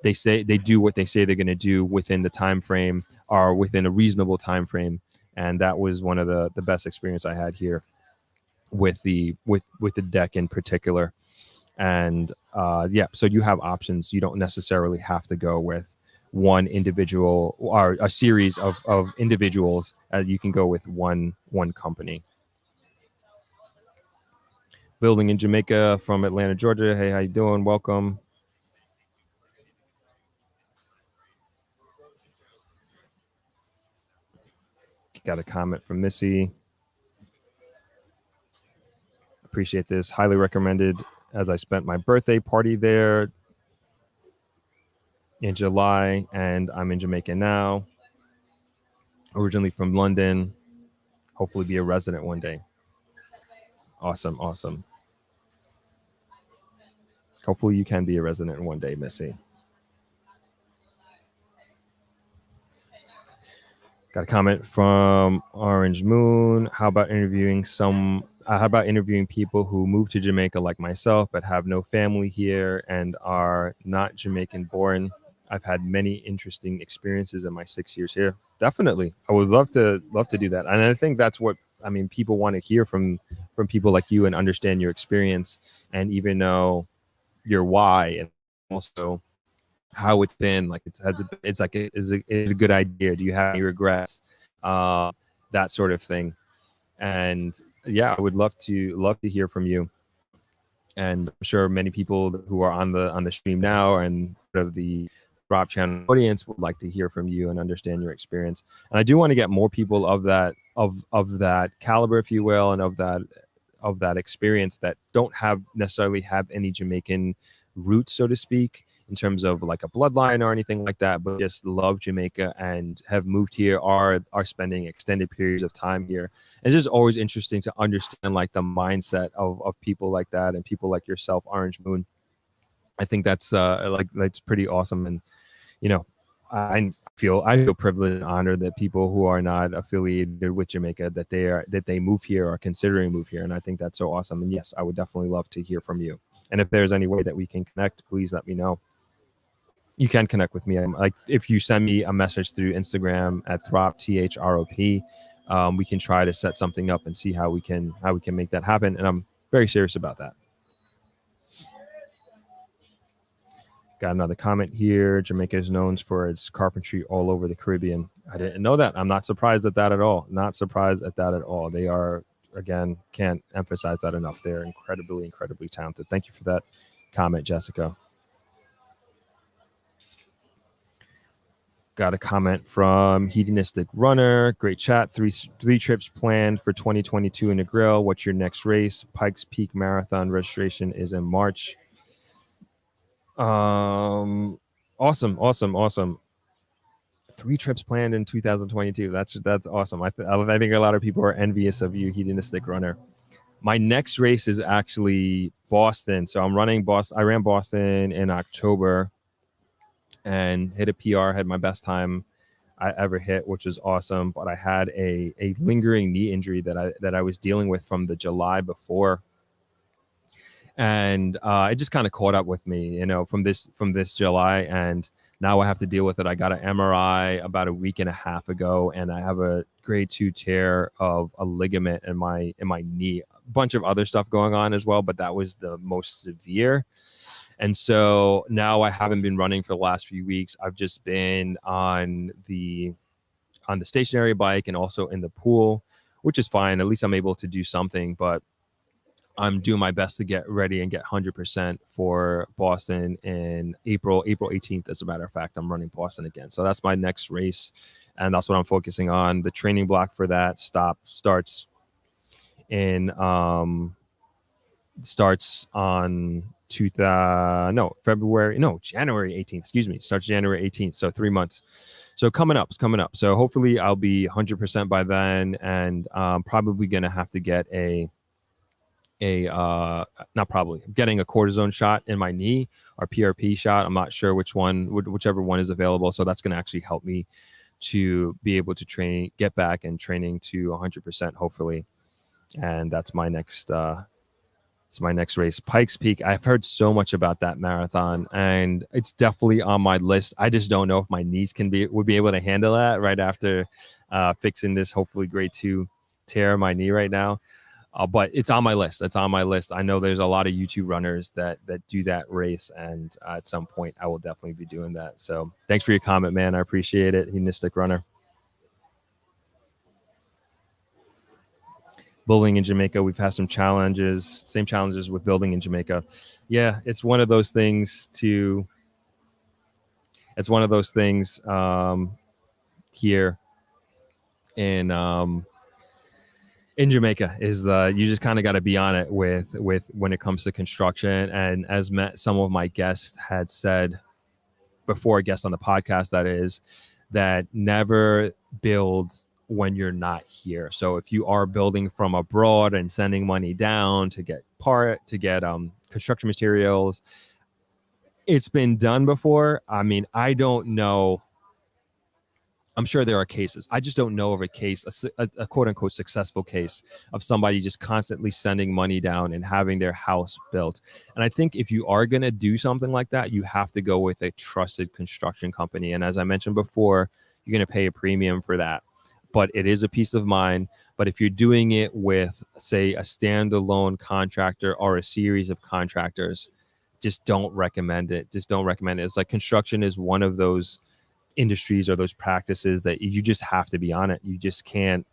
they do what they say they're going to do within the time frame, or within a reasonable time frame. And that was one of the best experience I had here with the deck in particular. And yeah, so you have options. You don't necessarily have to go with one individual or a series of individuals. You can go with one company. Building in Jamaica from Atlanta, Georgia. Hey, how you doing? Welcome. Got a comment from Missy. Appreciate this. Highly recommended, as I spent my birthday party there in July, and I'm in Jamaica now. Originally from London. Hopefully be a resident one day. Awesome. Hopefully you can be a resident one day, Missy. Got a comment from Orange Moon. How about interviewing people who moved to Jamaica like myself, but have no family here and are not Jamaican born? I've had many interesting experiences in my 6 years here. Definitely. I would love to do that. And I think that's what, I mean, people want to hear from people like you and understand your experience and even know your why, and also how it's been. Like, it's a good idea. Do you have any regrets? That sort of thing. And yeah, I would love to hear from you. And I'm sure many people who are on the stream now and of the Throp channel audience would like to hear from you and understand your experience. And I do want to get more people of that caliber, if you will, and of that experience, that don't necessarily have any Jamaican roots, so to speak, in terms of like a bloodline or anything like that, but just love Jamaica and have moved here, are spending extended periods of time here. And it's just always interesting to understand like the mindset of people like that, and people like yourself, Orange Moon. I think that's that's pretty awesome. And you know, I feel privileged and honored that people who are not affiliated with Jamaica, that they move here or considering move here. And I think that's so awesome. And yes, I would definitely love to hear from you. And if there's any way that we can connect, please let me know. You can connect with me. Like, if you send me a message through Instagram at Throp, THROP, we can try to set something up and see how we can make that happen. And I'm very serious about that. Got another comment here. Jamaica is known for its carpentry all over the Caribbean. I didn't know that. I'm not surprised at that at all. Not surprised at that at all. They are, again, can't emphasize that enough. They're incredibly, incredibly talented. Thank you for that comment, Jessica. Got a comment from Hedonistic Runner. Great chat. Three trips planned for 2022 in Negril. What's your next race? Pikes Peak Marathon registration is in March. Awesome. 3 trips planned in 2022. That's awesome. I think a lot of people are envious of you, Hedonistic Runner. My next race is actually Boston. So I'm running Boston. I ran Boston in October and hit a PR, had my best time I ever hit, which was awesome. But I had a lingering knee injury that I was dealing with from the July before. And it just kind of caught up with me, from this July, and now I have to deal with it. I got an MRI about a week and a half ago, and I have a grade 2 tear of a ligament in my knee. A bunch of other stuff going on as well, but that was the most severe. And so now I haven't been running for the last few weeks. I've just been on the stationary bike and also in the pool, which is fine. At least I'm able to do something, but I'm doing my best to get ready and get 100% for Boston in April 18th. As a matter of fact, I'm running Boston again. So that's my next race, and that's what I'm focusing on. The training block for that starts on January 18th. Excuse me. Starts January 18th. So 3 months. So coming up. So hopefully I'll be 100% by then, and probably going to have to get I'm getting a cortisone shot in my knee, or PRP shot. I'm not sure whichever one is available. So that's going to actually help me to be able to get back and training to 100%, hopefully. And that's my next, race, Pikes Peak. I've heard so much about that marathon, and it's definitely on my list. I just don't know if my knees would be able to handle that right after fixing this, hopefully grade 2 tear in my knee right now. But it's on my list. I know there's a lot of YouTube runners that do that race, and at some point I will definitely be doing that. So thanks for your comment, man. I appreciate it, Hedonistic Runner. Building in Jamaica, we've had same challenges with building in Jamaica. Yeah, it's one of those things here in Jamaica is you just kind of got to be on it with when it comes to construction. And as some of my guests had said before, guests on the podcast, that never build when you're not here. So if you are building from abroad and sending money down to get construction materials, it's been done before. I mean, I don't know. I'm sure there are cases. I just don't know of a case, a quote unquote successful case of somebody just constantly sending money down and having their house built. And I think if you are going to do something like that, you have to go with a trusted construction company. And as I mentioned before, you're going to pay a premium for that, but it is a peace of mind. But if you're doing it with, say, a standalone contractor or a series of contractors, just don't recommend it. It's like construction is one of those industries or those practices that you just have to be on it. You just can't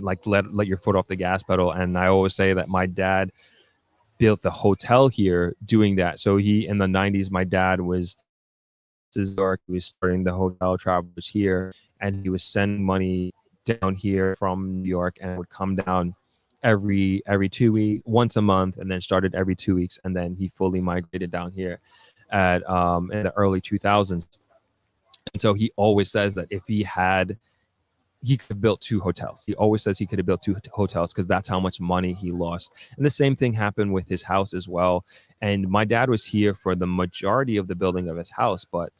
like let your foot off the gas pedal. And I always say that my dad built the hotel here doing that. So in the 90s, my dad was starting the Hotel Travelers here, and he was sending money down here from New York and would come down every 2 weeks, once a month, and then started every 2 weeks, and then he fully migrated down here in the early 2000s. And so he always says that if he could have built 2 hotels. He always says he could have built 2 hotels because that's how much money he lost. And the same thing happened with his house as well. And my dad was here for the majority of the building of his house, but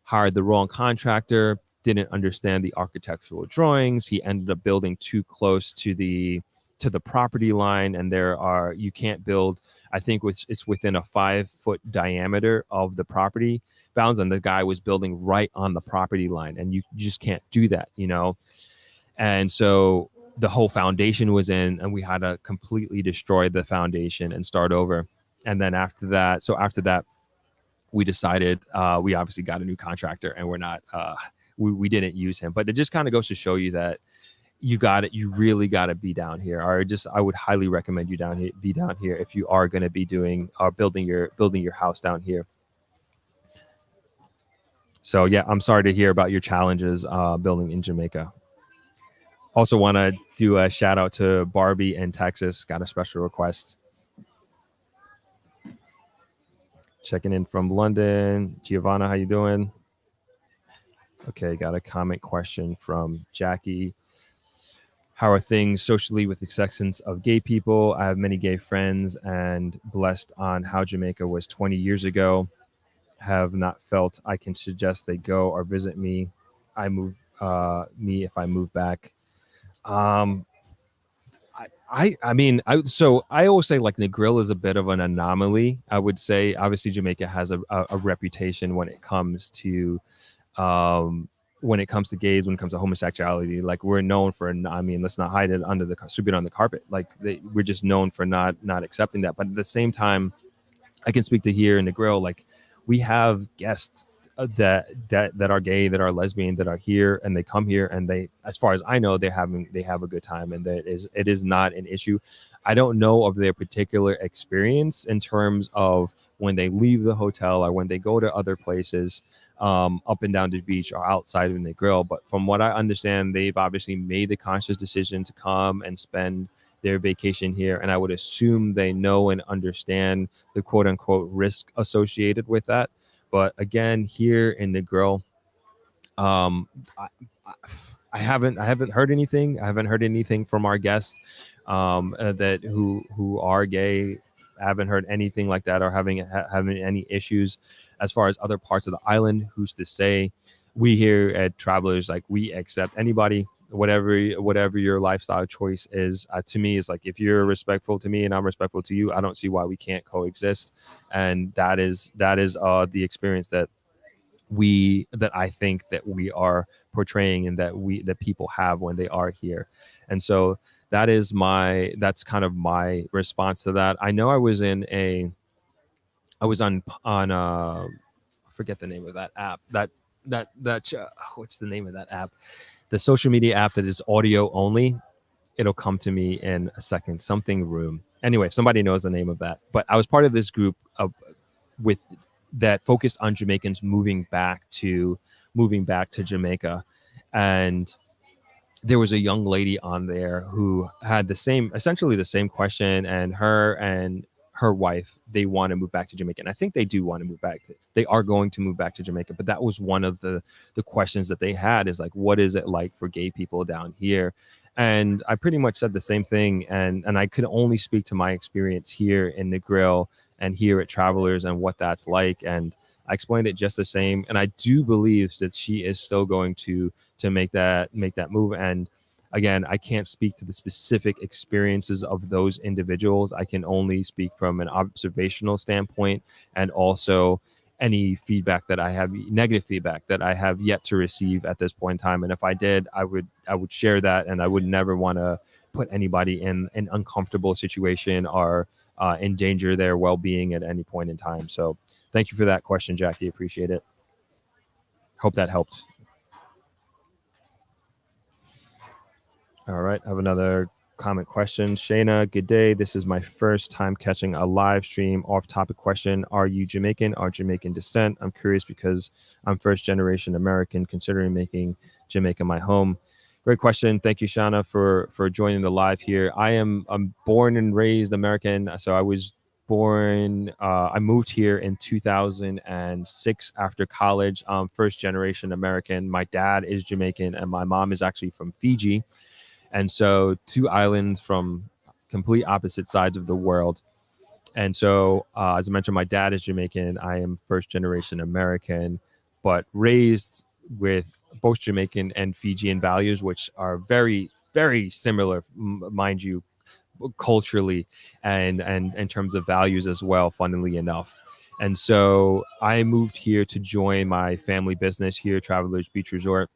hired the wrong contractor, didn't understand the architectural drawings. He ended up building too close to the property line, and you can't build, I think it's within a 5-foot diameter of the property bounds, and the guy was building right on the property line, and you just can't do that, And so the whole foundation was in, and we had to completely destroy the foundation and start over. And then after that, we decided we obviously got a new contractor, and we're not we didn't use him. But it just kind of goes to show you that you really got to be down here. Or I would highly recommend you be down here if you are going to be doing building your house down here. So yeah, I'm sorry to hear about your challenges building in Jamaica. Also want to do a shout out to Barbie in Texas. Got a special request. Checking in from London. Giovanna, how you doing? Okay, got a comment question from Jackie. How are things socially with the acceptance of gay people? I have many gay friends and blessed on how Jamaica was 20 years ago. Have not felt I can suggest they go or visit me. If I move back. So I always say like Negril is a bit of an anomaly. I would say obviously Jamaica has a reputation when it comes to gays, when it comes to homosexuality. Like we're known for, let's not hide it under sweep it on the carpet. Like we're just known for not accepting that. But at the same time, I can speak to here in Negril, like we have guests that are gay, that are lesbian, that are here, and they come here, and they, as far as I know, they have a good time, and it is not an issue. I don't know of their particular experience in terms of when they leave the hotel or when they go to other places, up and down the beach or outside of Negril. But from what I understand, they've obviously made the conscious decision to come and spend their vacation here, and I would assume they know and understand the quote unquote risk associated with that. But again, here in Negril, I haven't heard anything. I haven't heard anything from our guests that who are gay. I haven't heard anything like that or having any issues. As far as other parts of the island, who's to say? We here at Travelers, like we accept anybody, whatever your lifestyle choice is. To me, it's like if you're respectful to me and I'm respectful to you, I don't see why we can't coexist. And that is the experience that I think that we are portraying and that people have when they are here. And so that's kind of my response to that. I know I was on forget the name of that app, what's the name of that app, the social media app that is audio only. It'll come to me in a second. Something Room. Anyway, if somebody knows the name of that. But I was part of this group that focused on Jamaicans moving back to Jamaica. And there was a young lady on there who had essentially the same question, and her wife, they want to move back to Jamaica. And I think they do want to move back. They are going to move back to Jamaica. But that was one of the questions that they had, is like, what is it like for gay people down here? And I pretty much said the same thing. And I could only speak to my experience here in Negril and here at Travelers and what that's like. And I explained it just the same. And I do believe that she is still going to make that move. And again, I can't speak to the specific experiences of those individuals. I can only speak from an observational standpoint, and also any feedback that I have, negative feedback that I have yet to receive at this point in time. And if I did, I would share that, and I would never want to put anybody in an uncomfortable situation or endanger their well-being at any point in time. So thank you for that question, Jackie. Appreciate it. Hope that helped. All right, I have another comment question. Shayna, good day. This is my first time catching a live stream. Off-topic question: are you Jamaican or Jamaican descent? I'm curious because I'm first-generation American, considering making Jamaica my home. Great question. Thank you, Shana, for joining the live here. I'm born and raised American, so I was born. I moved here in 2006 after college. First-generation American. My dad is Jamaican, and my mom is actually from Fiji. And so two islands from complete opposite sides of the world. And so, as I mentioned, my dad is Jamaican. I am first generation American, but raised with both Jamaican and Fijian values, which are very, very similar, mind you, culturally and in terms of values as well, funnily enough. And so I moved here to join my family business here, Travelers Beach Resort,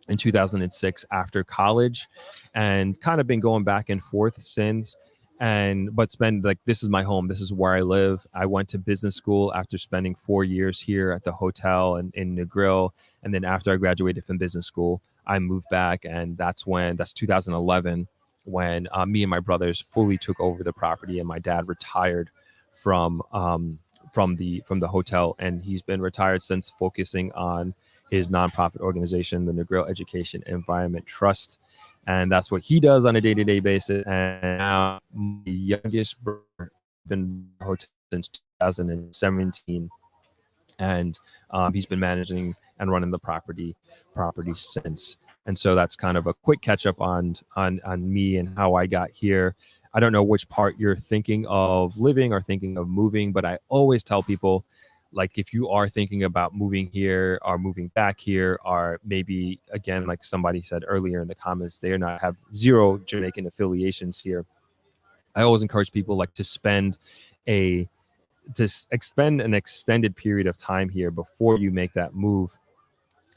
in 2006 after college, and kind of been going back and forth since. but spend like, this is my home, this is where I live. I went to business school after spending 4 years here at the hotel in Negril, and then after I graduated from business school, I moved back, and that's 2011 when me and my brothers fully took over the property, and my dad retired from the hotel, and he's been retired since, focusing on his nonprofit organization, the Negril Education Environment Trust, and that's what he does on a day-to-day basis. And now my youngest brother has been in the hotel since 2017, and he's been managing and running the property since. And so that's kind of a quick catch up on me and how I got here. I don't know which part you're thinking of living or thinking of moving, but I always tell people, like, if you are thinking about moving here or moving back here, or maybe, again, like somebody said earlier in the comments, they have zero Jamaican affiliations here. I always encourage people like to spend an extended period of time here before you make that move.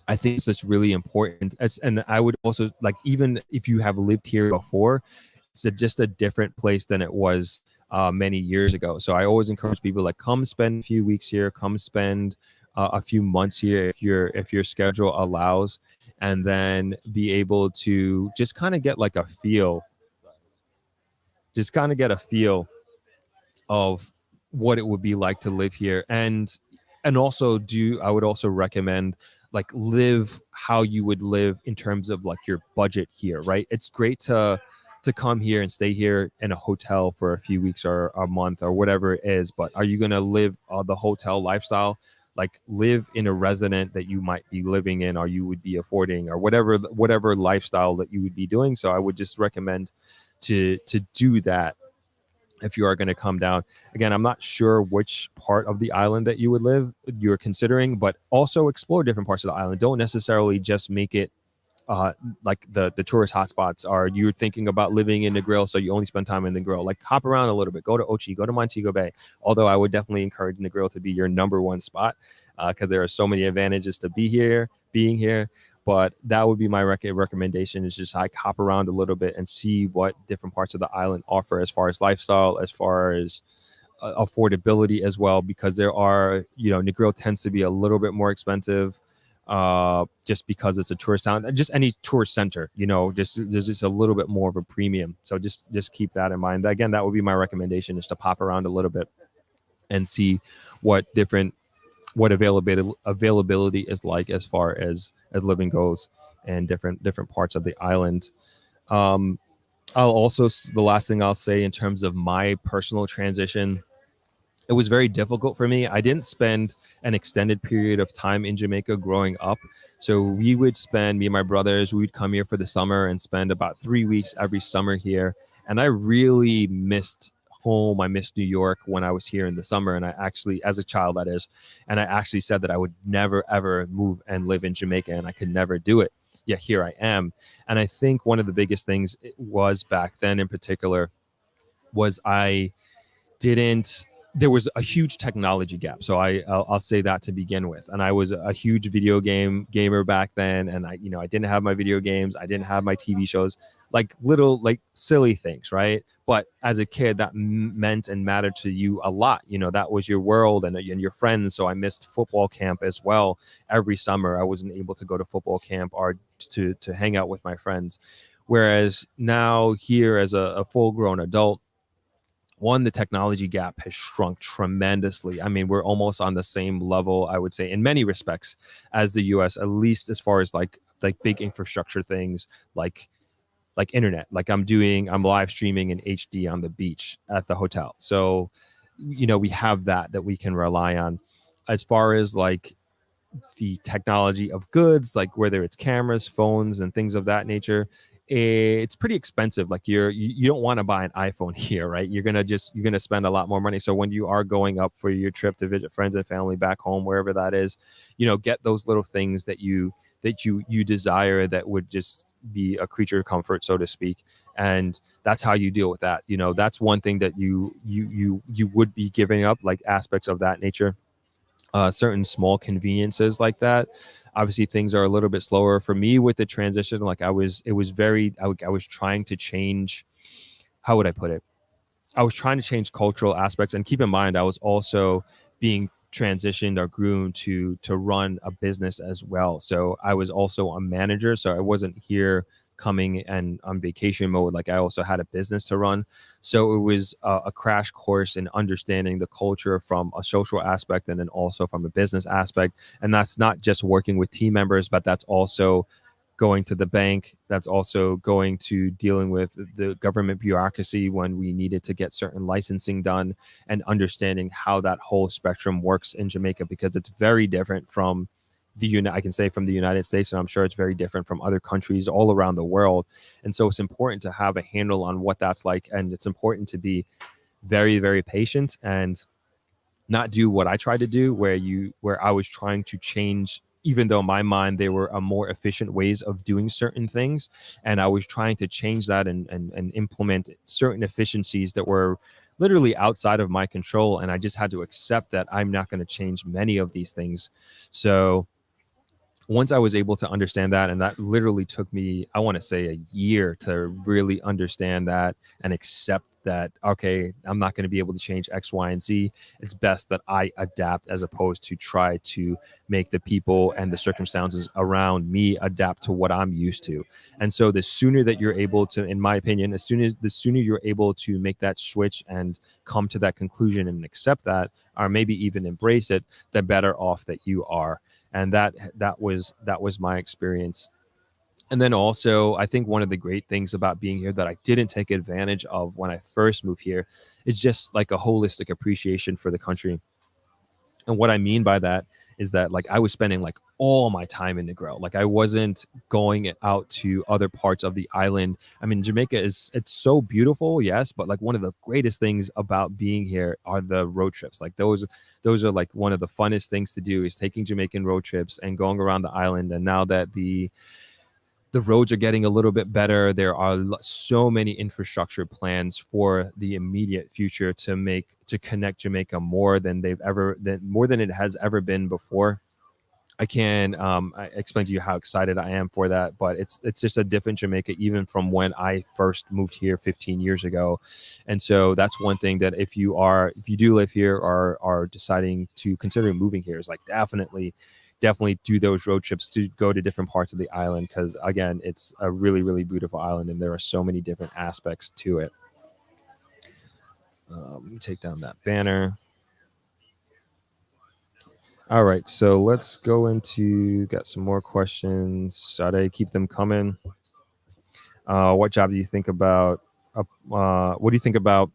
I think it's just really important. And I would also, like, even if you have lived here before, it's just a different place than it was many years ago. So I always encourage people, like, come spend a few weeks here, come spend a few months here if your schedule allows, and then be able to just kind of get like a feel, of what it would be like to live here. And also I would also recommend, like, live how you would live in terms of like your budget here, right? It's great to come here and stay here in a hotel for a few weeks or a month or whatever it is, but are you going to live the hotel lifestyle? Like, live in a resident that you might be living in, or you would be affording, or whatever lifestyle that you would be doing. So I would just recommend to do that if you are going to come down. Again, I'm not sure which part of the island that you're considering, but also explore different parts of the island. Don't necessarily just make it like the tourist hotspots. Are you're thinking about living in Negril, so you only spend time in Negril? Like, hop around a little bit. Go to Ochi, go to Montego Bay. Although I would definitely encourage Negril to be your number one spot, because there are so many advantages to being here. But that would be my recommendation, is just like hop around a little bit and see what different parts of the island offer as far as lifestyle, as far as affordability as well, because Negril tends to be a little bit more expensive, just because it's a tourist town. Just any tourist center, there's just a little bit more of a premium. So just keep that in mind. Again, that would be my recommendation, is to pop around a little bit and see what availability is like as far as living goes and different parts of the island. The last thing I'll say in terms of my personal transition, it was very difficult for me. I didn't spend an extended period of time in Jamaica growing up. So me and my brothers, we would come here for the summer and spend about 3 weeks every summer here. And I really missed home. I missed New York when I was here in the summer. And I actually, as a child, that is, and I actually said that I would never, ever move and live in Jamaica, and I could never do it. Yet here I am. And I think one of the biggest things was, back then in particular, was there was a huge technology gap. So I'll say that to begin with. And I was a huge video gamer back then. And I didn't have my video games. I didn't have my TV shows, like little, like silly things, right? But as a kid, that meant and mattered to you a lot. That was your world and your friends. So I missed football camp as well. Every summer, I wasn't able to go to football camp or to hang out with my friends. Whereas now, here as a full-grown adult, the technology gap has shrunk tremendously. I mean, we're almost on the same level, I would say, in many respects, as the US, at least as far as like big infrastructure things, like internet. Like, I'm live streaming in HD on the beach at the hotel. So, we have that we can rely on. As far as like the technology of goods, like whether it's cameras, phones, and things of that nature, it's pretty expensive. Like, you don't want to buy an iPhone here, right? You're gonna spend a lot more money. So when you are going up for your trip to visit friends and family back home, wherever that is, get those little things that you desire, that would just be a creature of comfort, so to speak. And that's how you deal with that. That's one thing that you would be giving up, like aspects of that nature. Certain small conveniences like that. Obviously, things are a little bit slower for me with the transition. Like, I was trying to change. How would I put it? I was trying to change cultural aspects. And keep in mind, I was also being transitioned or groomed to run a business as well. So I was also a manager. So I wasn't here coming and on vacation mode. Like I also had a business to run. So it was a crash course in understanding the culture from a social aspect and then also from a business aspect. And that's not just working with team members, but that's also going to the bank. That's also going to dealing with the government bureaucracy when we needed to get certain licensing done, and understanding how that whole spectrum works in Jamaica, because it's very different from I can say from the United States, and I'm sure it's very different from other countries all around the world. And so it's important to have a handle on what that's like, and it's important to be very, very patient and not do what I tried to do, where I was trying to change, even though in my mind they were a more efficient ways of doing certain things, and I was trying to change that and implement certain efficiencies that were literally outside of my control, and I just had to accept that I'm not going to change many of these things. So once I was able to understand that, and that literally took me, I want to say, a year to really understand that and accept that, okay, I'm not going to be able to change X, Y, and Z. It's best that I adapt as opposed to try to make the people and the circumstances around me adapt to what I'm used to. And so the sooner that you're able to, in my opinion, the sooner you're able to make that switch and come to that conclusion and accept that, or maybe even embrace it, the better off that you are. And that was my experience. And then also, I think one of the great things about being here that I didn't take advantage of when I first moved here is just like a holistic appreciation for the country. And what I mean by that is that, like, I was spending like all my time in Negril. Like I wasn't going out to other parts of the island. I mean, Jamaica it's so beautiful, yes, but like one of the greatest things about being here are the road trips. Like those are like one of the funnest things to do, is taking Jamaican road trips and going around the island. And now that the roads are getting a little bit better, there are so many infrastructure plans for the immediate future to connect Jamaica more than it has ever been before. I can I explain to you how excited I am for that, but it's just a different Jamaica even from when I first moved here 15 years ago. And so that's one thing that if you do live here or are deciding to consider moving here, is like definitely do those road trips to go to different parts of the island, because again, it's a really, really beautiful island and there are so many different aspects to it. Let me take down that banner. All right, so let's go into, got some more questions. Sade, keep them coming. What job do you think about? What do you think about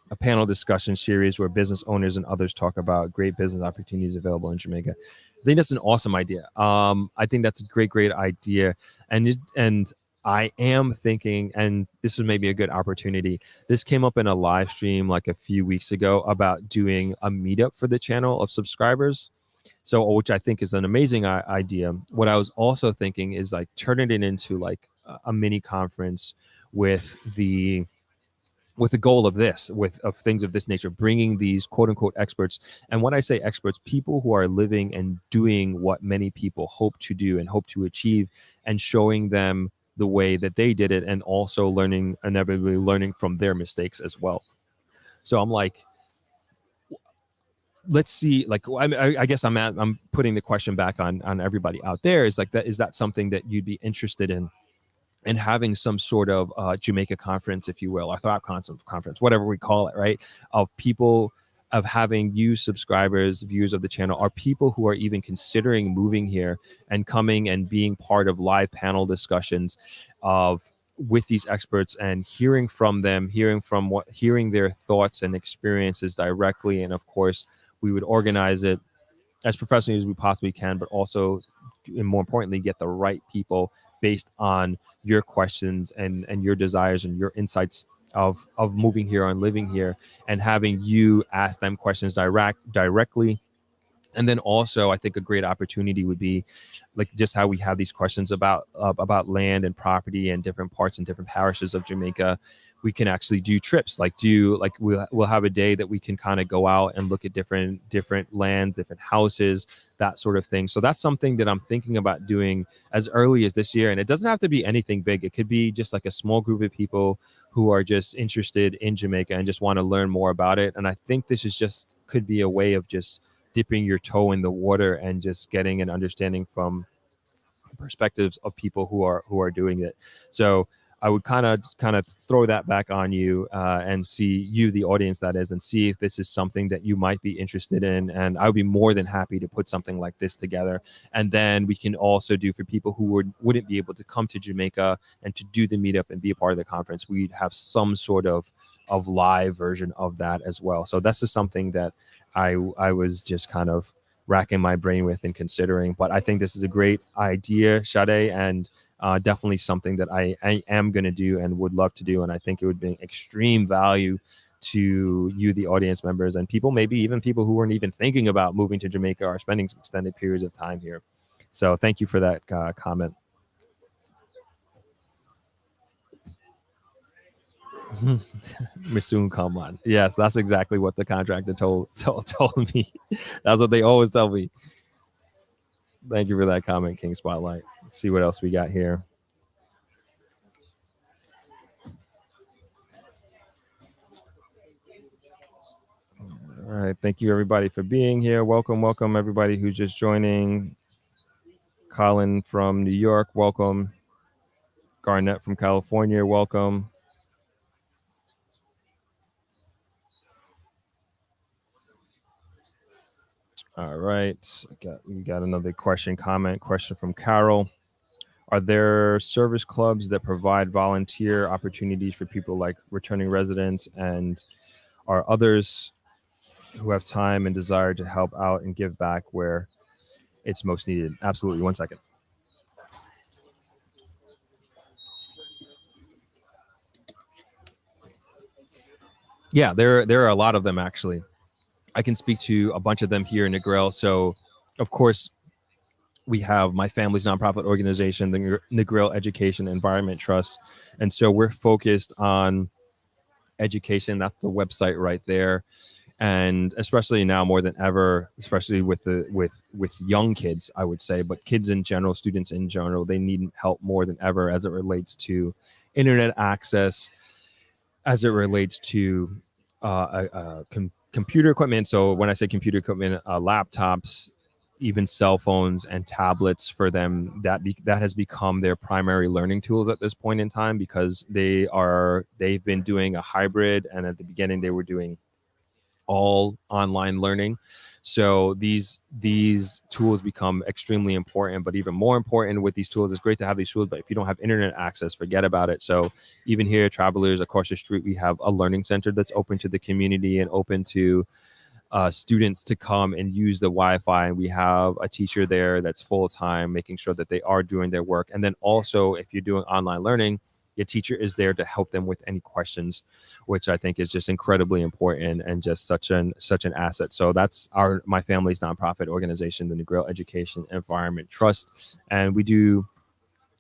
a panel discussion series where business owners and others talk about great business opportunities available in Jamaica? I think that's an awesome idea. I think that's a great idea, and I am thinking, and this is maybe a good opportunity. This came up in a live stream like a few weeks ago about doing a meetup for the channel of subscribers. So, which I think is an amazing idea. What I was also thinking is like turning it into like a mini conference with the goal of things of this nature, bringing these quote unquote experts. And when I say experts, people who are living and doing what many people hope to do and hope to achieve, and showing them the way that they did it, and also inevitably learning from their mistakes as well. So I'm like, let's see, like, I guess I'm putting the question back on everybody out there, is like, is that something that you'd be interested in? And having some sort of Jamaica conference, if you will, or Throp-Con conference, whatever we call it, right? Of people, of having you subscribers, viewers of the channel, are people who are even considering moving here and coming and being part of live panel discussions with these experts, and hearing from them, hearing their thoughts and experiences directly. And of course, we would organize it as professionally as we possibly can, but also, and more importantly, get the right people based on your questions and your desires and your insights of moving here and living here, and having you ask them questions directly. And then also, I think a great opportunity would be like just how we have these questions about land and property and different parts and different parishes of Jamaica. We can actually do trips, we'll have a day that we can kind of go out and look at different land, different houses, that sort of thing. So that's something that I'm thinking about doing as early as this year. And it doesn't have to be anything big. It could be just like a small group of people who are just interested in Jamaica and just want to learn more about it. And I think this is just could be a way of just dipping your toe in the water and just getting an understanding from perspectives of people who are doing it. So I would kind of throw that back on you and see you, the audience that is, and see if this is something that you might be interested in. And I would be more than happy to put something like this together. And then we can also do for people who wouldn't be able to come to Jamaica and to do the meetup and be a part of the conference, we'd have some sort of live version of that as well. So this is something that I was just kind of racking my brain with and considering. But I think this is a great idea, Sade, and definitely something that I am going to do and would love to do. And I think it would bring extreme value to you, the audience members, and people, maybe even people who weren't even thinking about moving to Jamaica or spending extended periods of time here. So thank you for that comment. Misoon come on. Yes, that's exactly what the contractor told me. That's what they always tell me. Thank you for that comment, King Spotlight. Let's see what else we got here. All right. Thank you, everybody, for being here. Welcome, everybody who's just joining. Colin from New York, welcome. Garnett from California, welcome. All right. We got another question from Carol. Are there service clubs that provide volunteer opportunities for people like returning residents, and are others who have time and desire to help out and give back where it's most needed? Absolutely. 1 second. Yeah, there are a lot of them, actually. I can speak to a bunch of them here in Negril. So, of course, we have my family's nonprofit organization, the Negril Education Environment Trust. And so we're focused on education. That's the website right there. And especially now more than ever, especially with young kids, I would say, but kids in general, students in general, they need help more than ever as it relates to internet access, as it relates to computer equipment. So when I say computer equipment, laptops, even cell phones and tablets for them, that has become their primary learning tools at this point in time, because they've been doing a hybrid, and at the beginning they were doing all online learning. So these tools become extremely important. But even more important with these tools, it's great to have these tools, but if you don't have internet access, forget about it. So even here, Travelers, across the street, we have a learning center that's open to the community and open to students to come and use the Wi-Fi. And we have a teacher there that's full-time, making sure that they are doing their work. And then also, if you're doing online learning, your teacher is there to help them with any questions, which I think is just incredibly important and just such an asset. So that's my family's nonprofit organization, the Negril Education Environment Trust. And we do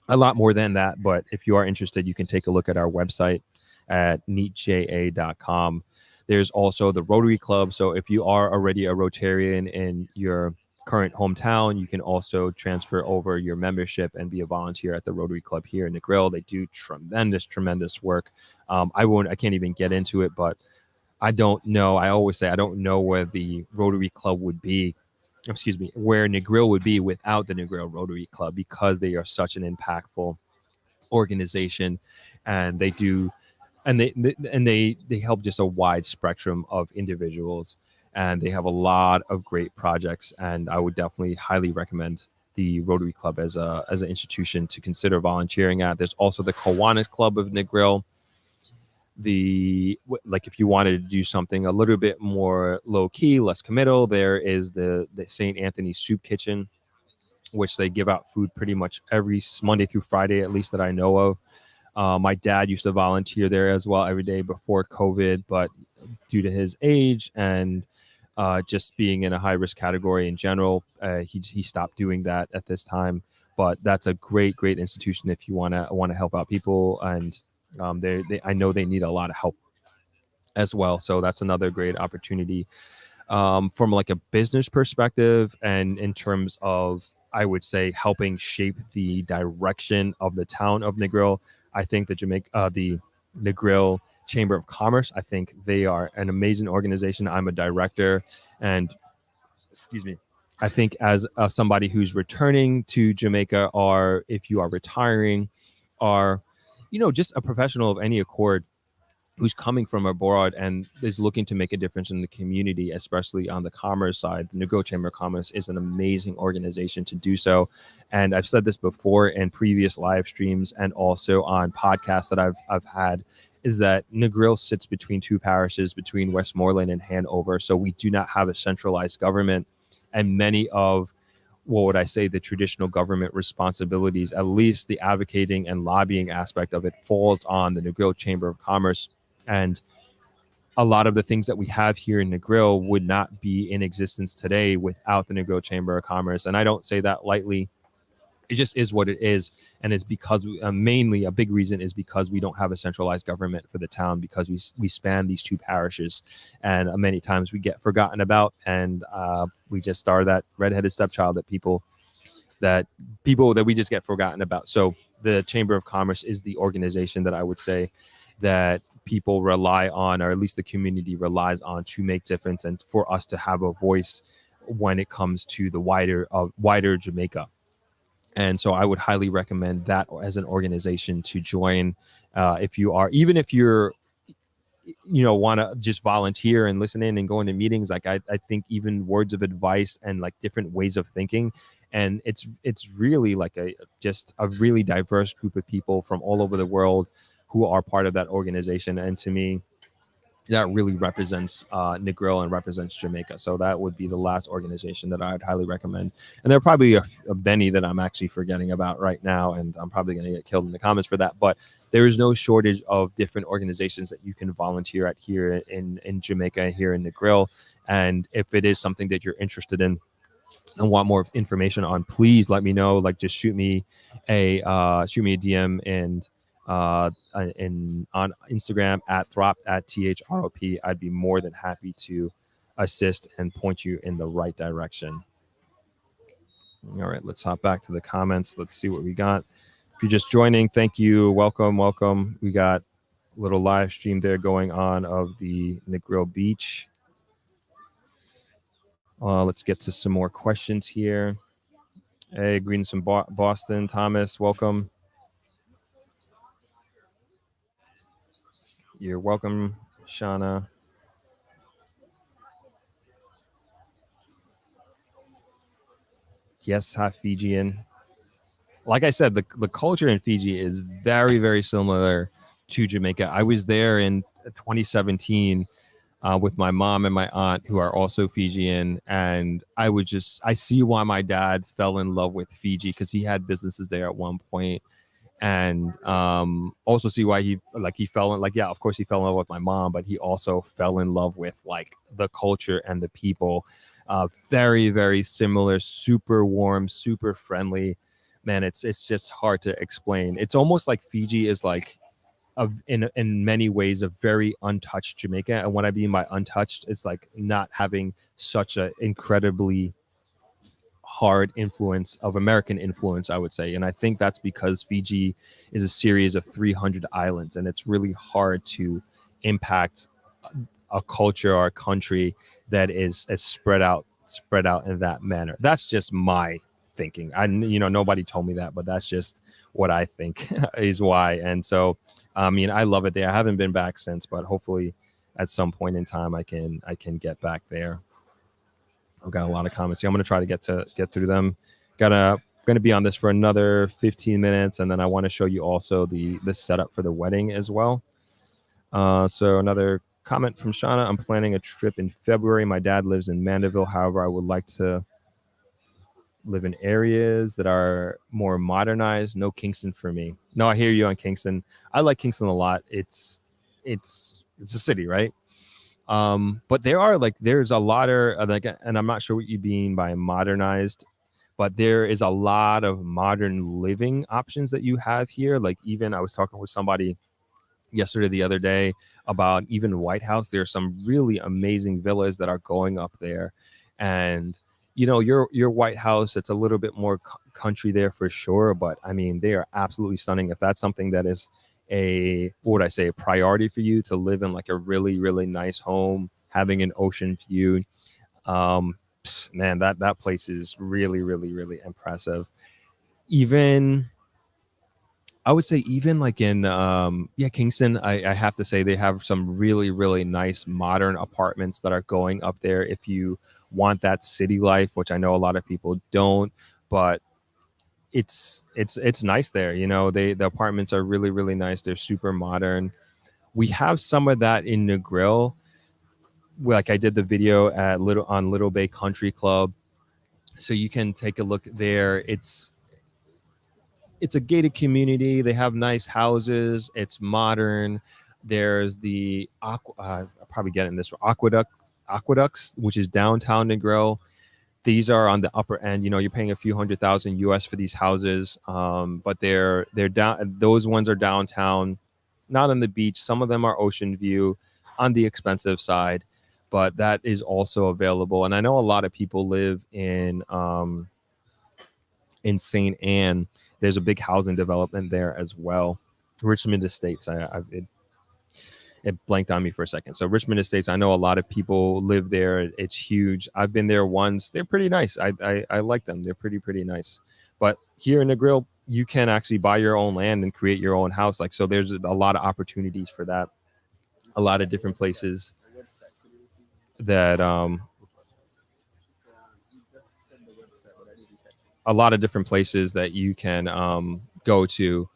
a lot more than that. But if you are interested, you can take a look at our website at neatja.com. There's also the Rotary Club. So if you are already a Rotarian in your current hometown, you can also transfer over your membership and be a volunteer at the Rotary Club here in Negril. They do tremendous work. I can't even get into it, but I don't know. I always say I don't know where the Rotary Club would be. Where Negril would be without the Negril Rotary Club, because they are such an impactful organization, and they do, and they help just a wide spectrum of individuals. And they have a lot of great projects, and I would definitely highly recommend the Rotary Club as an institution to consider volunteering at. There's also the Kiwanis Club of Negril. If you wanted to do something a little bit more low key, less committal, there is the St. Anthony's Soup Kitchen, which they give out food pretty much every Monday through Friday, at least that I know of. My dad used to volunteer there as well every day before COVID, but due to his age and just being in a high risk category in general, he stopped doing that at this time. But that's a great institution if you want to help out people, and I know they need a lot of help as well. So that's another great opportunity from like a business perspective, and in terms of, I would say, helping shape the direction of the town of Negril. I think the Negril Chamber of Commerce. I think they are an amazing organization. I'm a director, and excuse me, I think as somebody who's returning to Jamaica, or if you are retiring, or just a professional of any accord who's coming from abroad and is looking to make a difference in the community, especially on the commerce side, the Negril Chamber of Commerce is an amazing organization to do so. And I've said this before in previous live streams and also on podcasts that I've had, is that Negril sits between two parishes, between Westmoreland and Hanover. So we do not have a centralized government, and many of what would I say, the traditional government responsibilities, at least the advocating and lobbying aspect of it, falls on the Negril Chamber of Commerce. And a lot of the things that we have here in Negril would not be in existence today without the Negril Chamber of Commerce. And I don't say that lightly. It just is what it is. And it's because mainly a big reason is because we don't have a centralized government for the town, because we span these two parishes, and many times we get forgotten about, and we just are that redheaded stepchild that people that we just get forgotten about. So the Chamber of Commerce is the organization that I would say that people rely on, or at least the community relies on, to make difference and for us to have a voice when it comes to the wider Jamaica. And so I would highly recommend that as an organization to join. If you're want to just volunteer and listen in and go into meetings, like I think even words of advice and like different ways of thinking, and it's really like a really diverse group of people from all over the world who are part of that organization. And to me, that really represents Negril and represents Jamaica. So that would be the last organization that I'd highly recommend. And there are probably a many that I'm actually forgetting about right now, and I'm probably going to get killed in the comments for that. But there is no shortage of different organizations that you can volunteer at here in Jamaica and here in Negril. And if it is something that you're interested in and want more information on, please let me know. Like, just shoot me a DM and on Instagram at Throp at THROP. I'd be more than happy to assist and point you in the right direction. All right, let's hop back to the comments. Let's see what we got. If you're just joining, thank you. Welcome. We got a little live stream there going on of the Negril Beach. Let's get to some more questions here. Hey, greetings from Boston. Thomas, welcome. You're welcome, Shauna. Yes, half Fijian. Like I said, the culture in Fiji is very, very similar to Jamaica. I was there in 2017 with my mom and my aunt, who are also Fijian, and I see why my dad fell in love with Fiji, because he had businesses there at one point. And also see why he fell in, of course he fell in love with my mom, but he also fell in love with like the culture and the people. Very, very similar, super warm, super friendly. Man, it's just hard to explain. It's almost like Fiji is like in many ways a very untouched Jamaica. And what I mean by untouched, it's like not having such an incredibly hard influence of American influence, I would say. And I think that's because Fiji is a series of 300 islands, and it's really hard to impact a culture or a country that is as spread out in that manner. That's just my thinking. Nobody told me that, but that's just what I think is why. And so, I mean, I love it there. I haven't been back since, but hopefully at some point in time I can get back there. I've got a lot of comments here. I'm going to try to get through them. Going to be on this for another 15 minutes, and then I want to show you also the setup for the wedding as well. So another comment from Shauna. I'm planning a trip in February. My dad lives in Mandeville. However, I would like to live in areas that are more modernized. No Kingston for me. No, I hear you on Kingston. I like Kingston a lot. It's a city, right? But there's a lot of and I'm not sure what you mean by modernized, but there is a lot of modern living options that you have here. Like, even I was talking with somebody the other day about even White House. There are some really amazing villas that are going up there, and your White House, it's a little bit more country there for sure, but I mean, they are absolutely stunning. If that's something that is what would I say, a priority for you to live in like a really, really nice home, having an ocean view. Man, that place is really, really, really impressive. Even I would say even like in Kingston, I have to say they have some really, really nice modern apartments that are going up there if you want that city life, which I know a lot of people don't, but it's nice there. You know, the apartments are really, really nice. They're super modern. We have some of that in Negril. Like I did the video at Little Bay Country Club, so you can take a look there. It's a gated community. They have nice houses. It's modern. There's the I'll probably get in this aqueducts, which is downtown Negril. These are on the upper end. You know, you're paying a few $100,000 US for these houses, but they're down. Those ones are downtown, not on the beach. Some of them are ocean view, on the expensive side, but that is also available. And I know a lot of people live in St. Anne. There's a big housing development there as well. Richmond Estates. It blanked on me for a second. So Richmond Estates, I know a lot of people live there. It's huge. I've been there once. They're pretty nice. I like them. They're pretty nice. But here in Negril, you can actually buy your own land and create your own house. Like, so there's a lot of opportunities for that. A lot of different places that a lot of different places that you can go to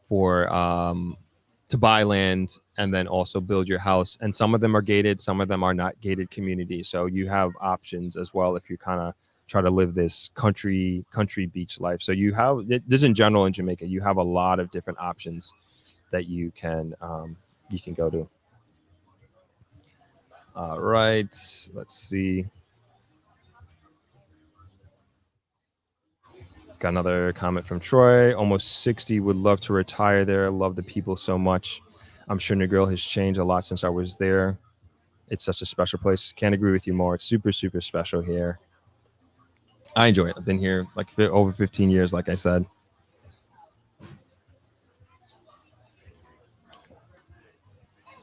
for to buy land and then also build your house. And some of them are gated, some of them are not gated communities. So you have options as well if you kind of try to live this country beach life. So you have this in general in Jamaica. You have a lot of different options that you can go to. All right, let's see. Got another comment from Troy. Almost 60, would love to retire there. Love the people so much. I'm sure Negril has changed a lot since I was there. It's such a special place. Can't agree with you more. It's super, super special here. I enjoy it. I've been here like over 15 years, like I said.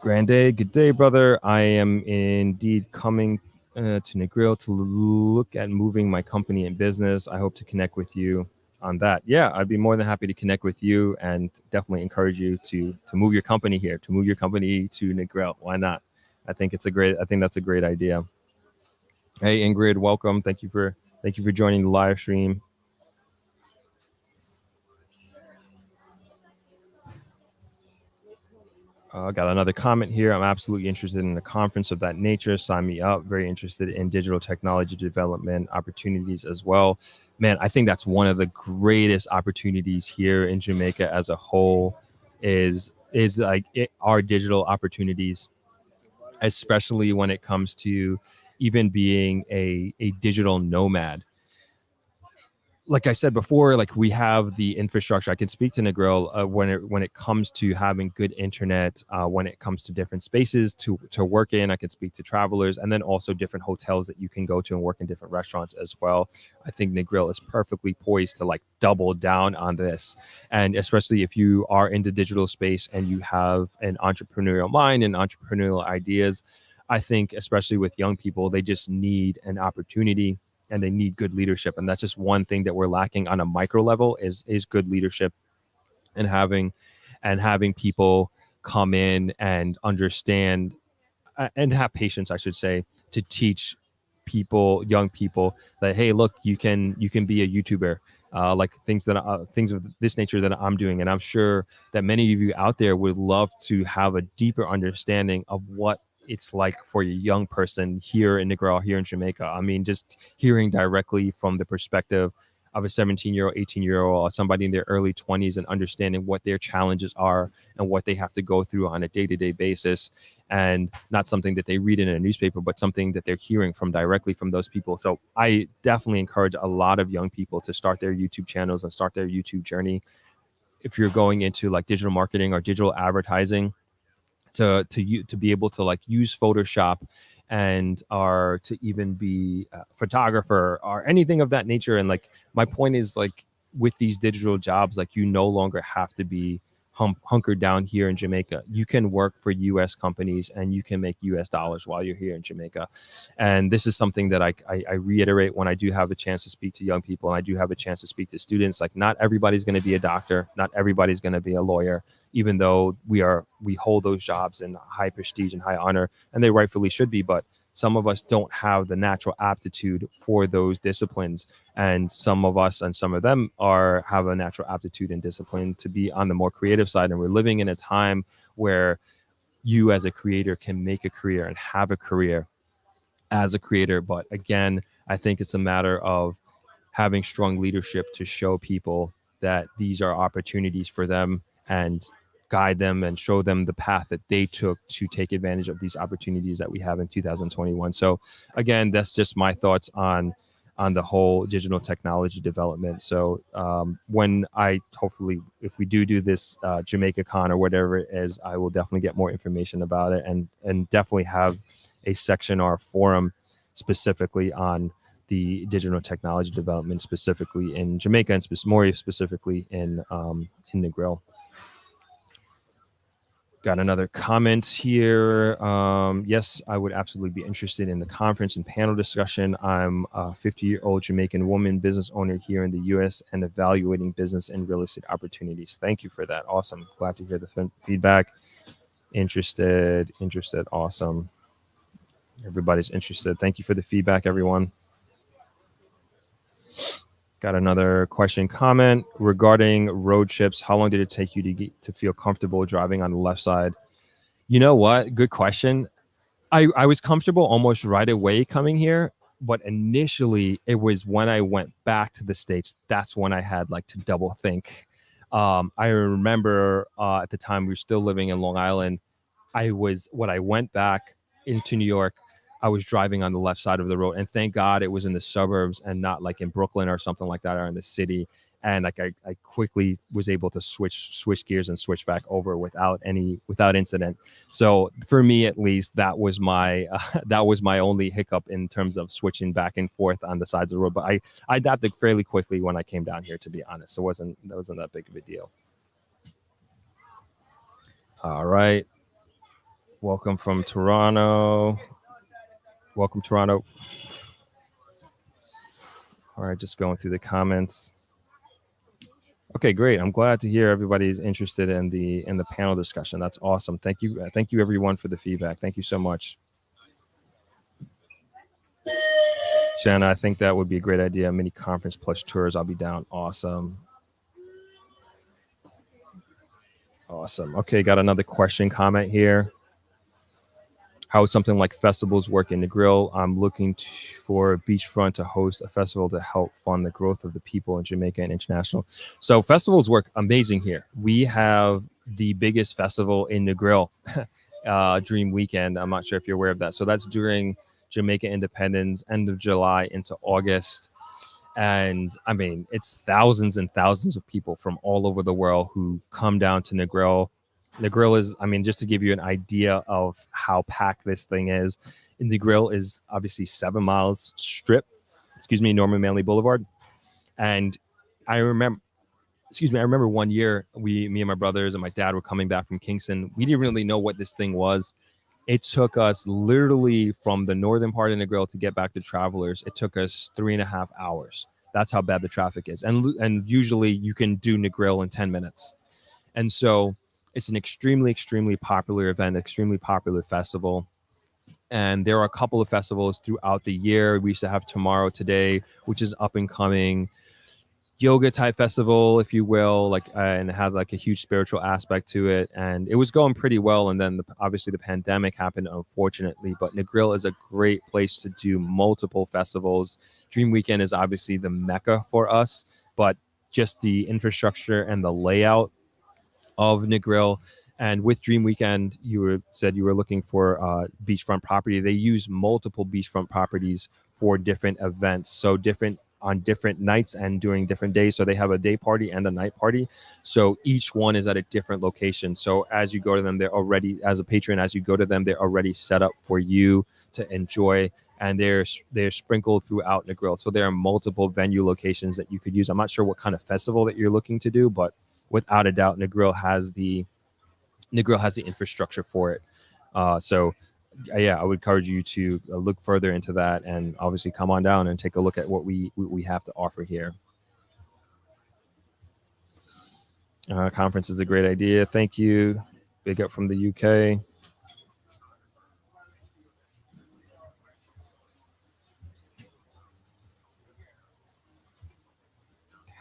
Grande, good day, brother. I am indeed coming to Negril to look at moving my company and business. I hope to connect with you on that. Yeah, I'd be more than happy to connect with you and definitely encourage you to move your company here, to move your company to Negril. Why not? I think that's a great idea. Hey, Ingrid, welcome. Thank you for joining the live stream. Got another comment here. I'm absolutely interested in a conference of that nature. Sign me up. Very interested in digital technology development opportunities as well. Man, I think that's one of the greatest opportunities here in Jamaica as a whole is our digital opportunities, especially when it comes to even being a digital nomad. Like I said before, like we have the infrastructure. I can speak to Negril when it comes to having good internet, when it comes to different spaces to work in. I can speak to travelers, and then also different hotels that you can go to and work in different restaurants as well. I think Negril is perfectly poised to like double down on this, and especially if you are in the digital space and you have an entrepreneurial mind and entrepreneurial ideas. I think especially with young people, they just need an opportunity and they need good leadership. And that's just one thing that we're lacking on a micro level is good leadership and having people come in and understand and have patience, I should say, to teach young people that, hey, look, you can be a YouTuber, like things of this nature that I'm doing. And I'm sure that many of you out there would love to have a deeper understanding of what it's like for a young person here in Negril, here in Jamaica. I mean, just hearing directly from the perspective of a 17-year-old, 18-year-old, or somebody in their early 20s and understanding what their challenges are and what they have to go through on a day-to-day basis, and not something that they read in a newspaper, but something that they're hearing from directly from those people. So I definitely encourage a lot of young people to start their YouTube channels and start their YouTube journey. If you're going into like digital marketing or digital advertising, to be able to like use Photoshop and or to even be a photographer or anything of that nature. And like my point is, like with these digital jobs, like you no longer have to be hunkered down here in Jamaica. You can work for U.S. companies and you can make U.S. dollars while you're here in Jamaica. And this is something that I reiterate when I do have a chance to speak to young people, and I do have a chance to speak to students. Like, not everybody's going to be a doctor, not everybody's going to be a lawyer, even though we hold those jobs in high prestige and high honor, and they rightfully should be. But some of us don't have the natural aptitude for those disciplines, and some of us and some of them have a natural aptitude and discipline to be on the more creative side. And we're living in a time where you as a creator can make a career and have a career as a creator. But again, I think it's a matter of having strong leadership to show people that these are opportunities for them and guide them and show them the path that they took to take advantage of these opportunities that we have in 2021. So again, that's just my thoughts on the whole digital technology development. So when hopefully, if we do this Jamaica-Con or whatever it is, I will definitely get more information about it, and definitely have a section or a forum specifically on the digital technology development, specifically in Jamaica, and more specifically in Negril. Got another comment here. Yes, I would absolutely be interested in the conference and panel discussion. I'm a 50-year-old Jamaican woman business owner here in the U.S. and evaluating business and real estate opportunities. Thank you for that. Awesome. Glad to hear the feedback. Interested. Awesome. Everybody's interested. Thank you for the feedback, everyone. Got another comment regarding road trips. How long did it take you to feel comfortable driving on the left side? You know what? Good question. I was comfortable almost right away coming here, but initially it was when I went back to the States. That's when I had to double think. I remember at the time we were still living in Long Island. When I went back into New York, I was driving on the left side of the road, and thank God it was in the suburbs and not in Brooklyn or something like that, or in the city. And I quickly was able to switch gears and switch back over without incident. So for me, at least, that was my only hiccup in terms of switching back and forth on the sides of the road. But I adapted fairly quickly when I came down here, to be honest. That wasn't that big of a deal. All right. Welcome from Toronto. Welcome, Toronto. All right, just going through the comments. Okay, great. I'm glad to hear everybody's interested in the panel discussion. That's awesome. Thank you everyone for the feedback. Thank you so much. Shanna, I think that would be a great idea. Mini conference plus tours. I'll be down. Awesome. Okay, got another comment here. How something like festivals work in Negril? I'm looking for beachfront to host a festival to help fund the growth of the people in Jamaica and international. So festivals work amazing here. We have the biggest festival in Negril, Dream Weekend. I'm not sure if you're aware of that. So that's during Jamaica Independence, end of July into August. And I mean, it's thousands and thousands of people from all over the world who come down to Negril. Negril is, just to give you an idea of how packed this thing is, Negril is obviously 7 miles strip, Norman Manley Boulevard. And I remember one year, me and my brothers and my dad were coming back from Kingston. We didn't really know what this thing was. It took us literally from the northern part of Negril to get back to Travelers. It took us 3.5 hours. That's how bad the traffic is. And usually you can do Negril in 10 minutes. And so it's an extremely, extremely popular event, extremely popular festival. And there are a couple of festivals throughout the year. We used to have Tomorrow Today, which is up and coming. Yoga type festival, if you will, and had a huge spiritual aspect to it. And it was going pretty well. And then obviously the pandemic happened, unfortunately. But Negril is a great place to do multiple festivals. Dream Weekend is obviously the mecca for us, but just the infrastructure and the layout of Negril. And with Dream Weekend, you said you were looking for beachfront property. They use multiple beachfront properties for different events. So different on different nights and during different days. So they have a day party and a night party. So each one is at a different location. So as you go to them, they're already, as a patron, as you go to them, they're already set up for you to enjoy. And they're sprinkled throughout Negril. So there are multiple venue locations that you could use. I'm not sure what kind of festival that you're looking to do, but without a doubt, Negril has the infrastructure for it. So yeah, I would encourage you to look further into that, and obviously come on down and take a look at what we have to offer here. Conference is a great idea. Thank you. Big up from the UK.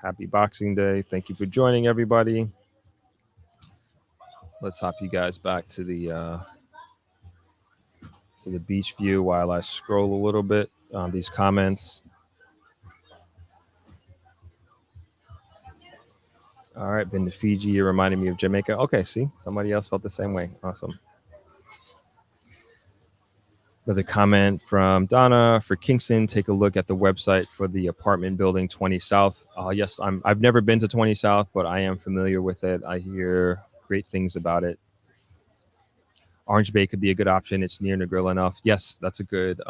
Happy Boxing Day. Thank you for joining, everybody. Let's hop you guys back to the beach view while I scroll a little bit on these comments. All right, been to Fiji. You're reminding me of Jamaica. Okay, see, somebody else felt the same way. Awesome. Another comment from Donna for Kingston. Take a look at the website for the apartment building 20 South. Yes, I've never been to 20 South, but I am familiar with it. I hear great things about it. Orange Bay could be a good option. It's near Negril enough. Yes, that's a good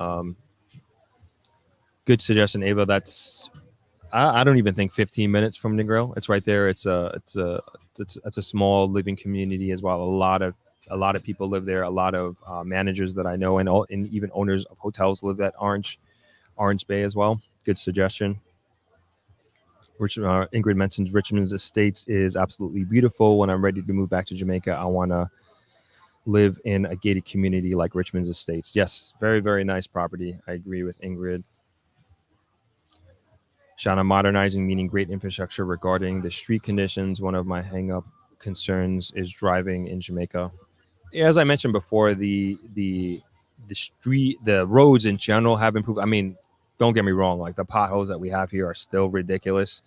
good suggestion, Ava. That's I don't even think 15 minutes from Negril. It's right there. It's a small living community as well. A lot of people live there. A lot of managers that I know, and even owners of hotels live at Orange Bay as well. Good suggestion. Ingrid mentions Richmond's Estates is absolutely beautiful. When I'm ready to move back to Jamaica, I want to live in a gated community like Richmond's Estates. Yes, very, very nice property. I agree with Ingrid. Shauna, modernizing meaning great infrastructure regarding the street conditions. One of my hang-up concerns is driving in Jamaica. As I mentioned before, the roads in general have improved. I mean, don't get me wrong, like the potholes that we have here are still ridiculous,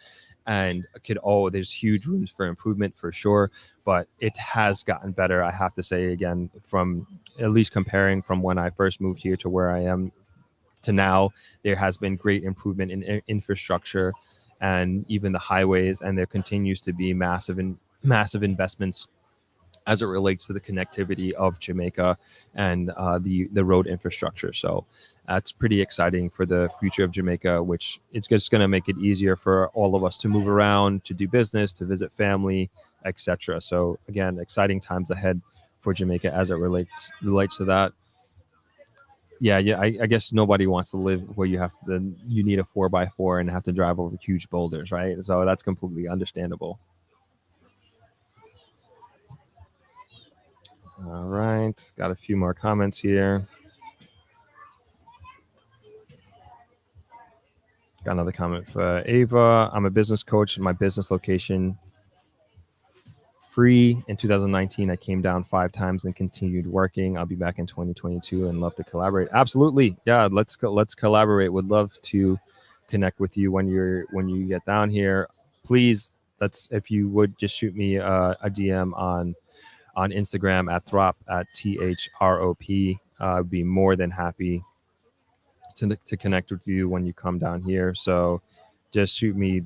and there's huge rooms for improvement for sure, but it has gotten better. I have to say, again, from at least comparing from when I first moved here to where I am to now, there has been great improvement in infrastructure and even the highways, and there continues to be massive investments as it relates to the connectivity of Jamaica and the road infrastructure. So that's pretty exciting for the future of Jamaica, which it's just going to make it easier for all of us to move around, to do business, to visit family, etc. So again, exciting times ahead for Jamaica as it relates to that. Yeah. I guess nobody wants to live where you need a 4x4 and have to drive over huge boulders, right? So that's completely understandable. All right, got a few more comments here. Got another comment for Ava. I'm a business coach. My business location free in 2019. I came down 5 times and continued working. I'll be back in 2022 and love to collaborate. Absolutely, yeah. Let's collaborate. Would love to connect with you when you get down here. Please, if you would just shoot me a DM on Instagram at Throp at THROP. I'd be more than happy to connect with you when you come down here. So just shoot me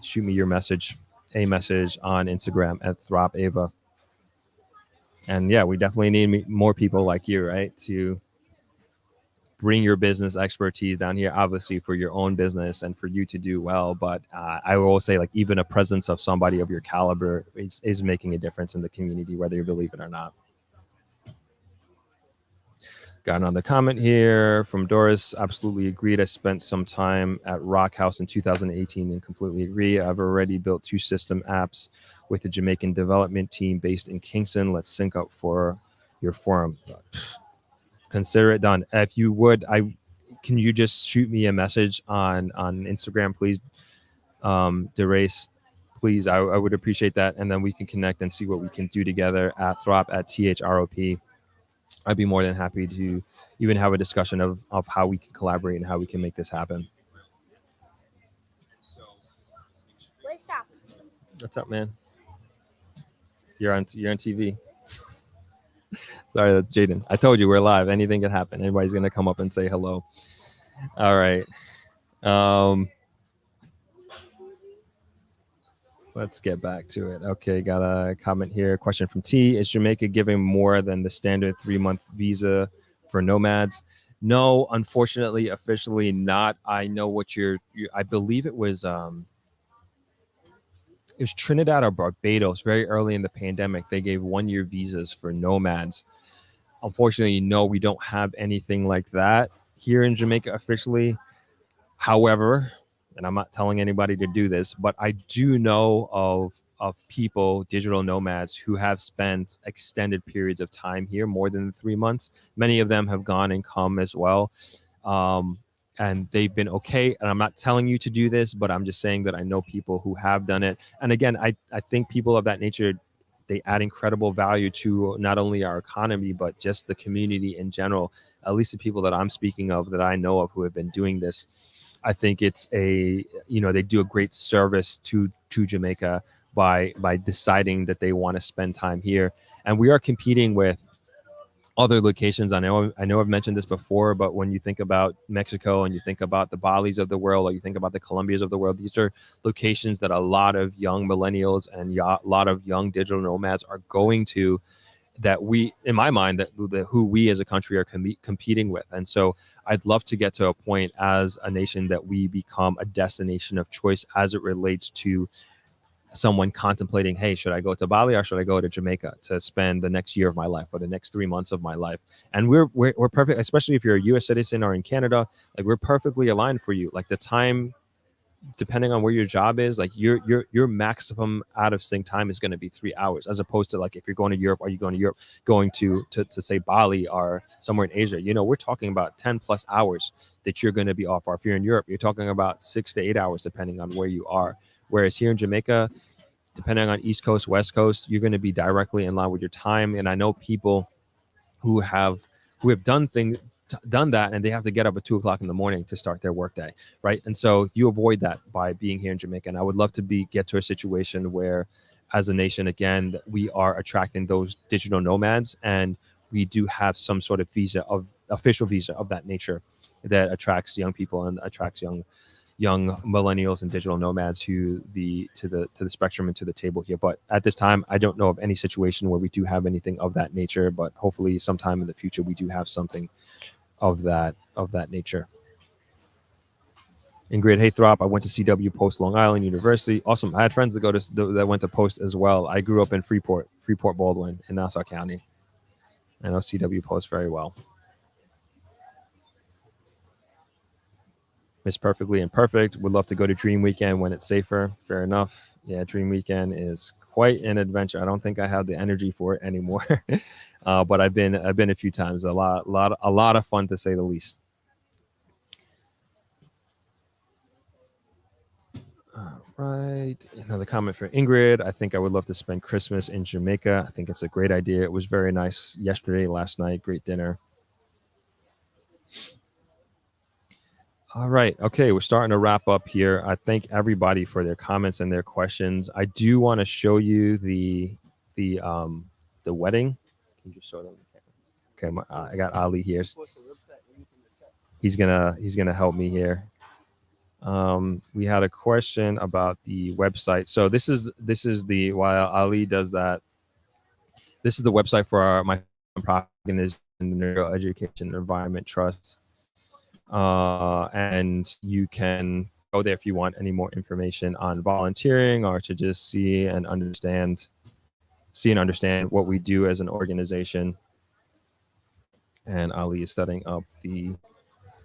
your message on Instagram at Throp Ava. And yeah, we definitely need more people like you, right? To bring your business expertise down here, obviously for your own business and for you to do well. But I will say, like, even a presence of somebody of your caliber is making a difference in the community, whether you believe it or not. Got another comment here from Doris. Absolutely agreed. I spent some time at Rock House in 2018 and completely agree. I've already built 2 system apps with the Jamaican development team based in Kingston. Let's sync up for your forum. Consider it done. If you would, can you just shoot me a message on Instagram, please? Derace, please. I would appreciate that. And then we can connect and see what we can do together at Throp at THROP. I'd be more than happy to even have a discussion of how we can collaborate and how we can make this happen. What's up, man? You're on TV. Sorry, that's Jaden. I told you we're live. Anything can happen. Anybody's gonna come up and say hello. All right. Let's get back to it. Okay, got a comment here. Question from T. Is Jamaica giving more than the standard 3-month visa for nomads? No, unfortunately, officially not. I know what I believe it was it was Trinidad or Barbados very early in the pandemic. They gave 1-year visas for nomads. Unfortunately, no, we don't have anything like that here in Jamaica officially. However, and I'm not telling anybody to do this, but I do know of people, digital nomads, who have spent extended periods of time here, more than 3 months. Many of them have gone and come as well. And they've been okay. And I'm not telling you to do this, but I'm just saying that I know people who have done it. And again, I think people of that nature, they add incredible value to not only our economy, but just the community in general. At least the people that I'm speaking of, that I know of, who have been doing this. I think it's they do a great service to Jamaica by deciding that they want to spend time here. And we are competing with other locations. I know I've mentioned this before, but when you think about Mexico and you think about the Balis of the world, or you think about the Colombias of the world, these are locations that a lot of young millennials and a lot of young digital nomads are going to, that we, in my mind, that who we as a country are competing with. And so I'd love to get to a point as a nation that we become a destination of choice as it relates to someone contemplating, hey, should I go to Bali or should I go to Jamaica to spend the next year of my life or the next 3 months of my life? And we're perfect, especially if you're a US citizen or in Canada, like we're perfectly aligned for you. Like the time, depending on where your job is, like your maximum out of sync time is going to be 3 hours, as opposed to like if you're going to Europe, or you going to Europe, going to say Bali or somewhere in Asia, we're talking about 10 plus hours that you're going to be off. Or if you're in Europe, you're talking about 6 to 8 hours, depending on where you are. Whereas here in Jamaica, depending on East Coast, West Coast, you're going to be directly in line with your time. And I know people who have done that, and they have to get up at 2:00 in the morning to start their workday, right? And so you avoid that by being here in Jamaica. And I would love to get to a situation where, as a nation, again, we are attracting those digital nomads, and we do have some sort of official visa of that nature that attracts young people and attracts young millennials and digital nomads to the spectrum and to the table here. But at this time, I don't know of any situation where we do have anything of that nature, but hopefully sometime in the future we do have something of that nature. Ingrid, hey Throp, I went to CW Post Long Island University. Awesome. I had friends that went to Post as well. I grew up in Freeport Baldwin in Nassau County. I know CW Post very well. Miss Perfectly Imperfect would love to go to Dream Weekend when it's safer. Fair enough. Yeah, Dream Weekend is quite an adventure. I don't think I have the energy for it anymore, but I've been a few times. A lot of fun, to say the least. All right, another comment for Ingrid. I think I would love to spend Christmas in Jamaica. I think it's a great idea. It was very nice yesterday, last night. Great dinner. All right. Okay. We're starting to wrap up here. I thank everybody for their comments and their questions. I do want to show you the wedding. Can you just show them? Okay. I got Ali here. He's gonna help me here. We had a question about the website. So this is while Ali does that, this is the website for my nonprofit organization, the Negril Education Environment Trust. And you can go there if you want any more information on volunteering, or to just see and understand what we do as an organization. And Ali is setting up the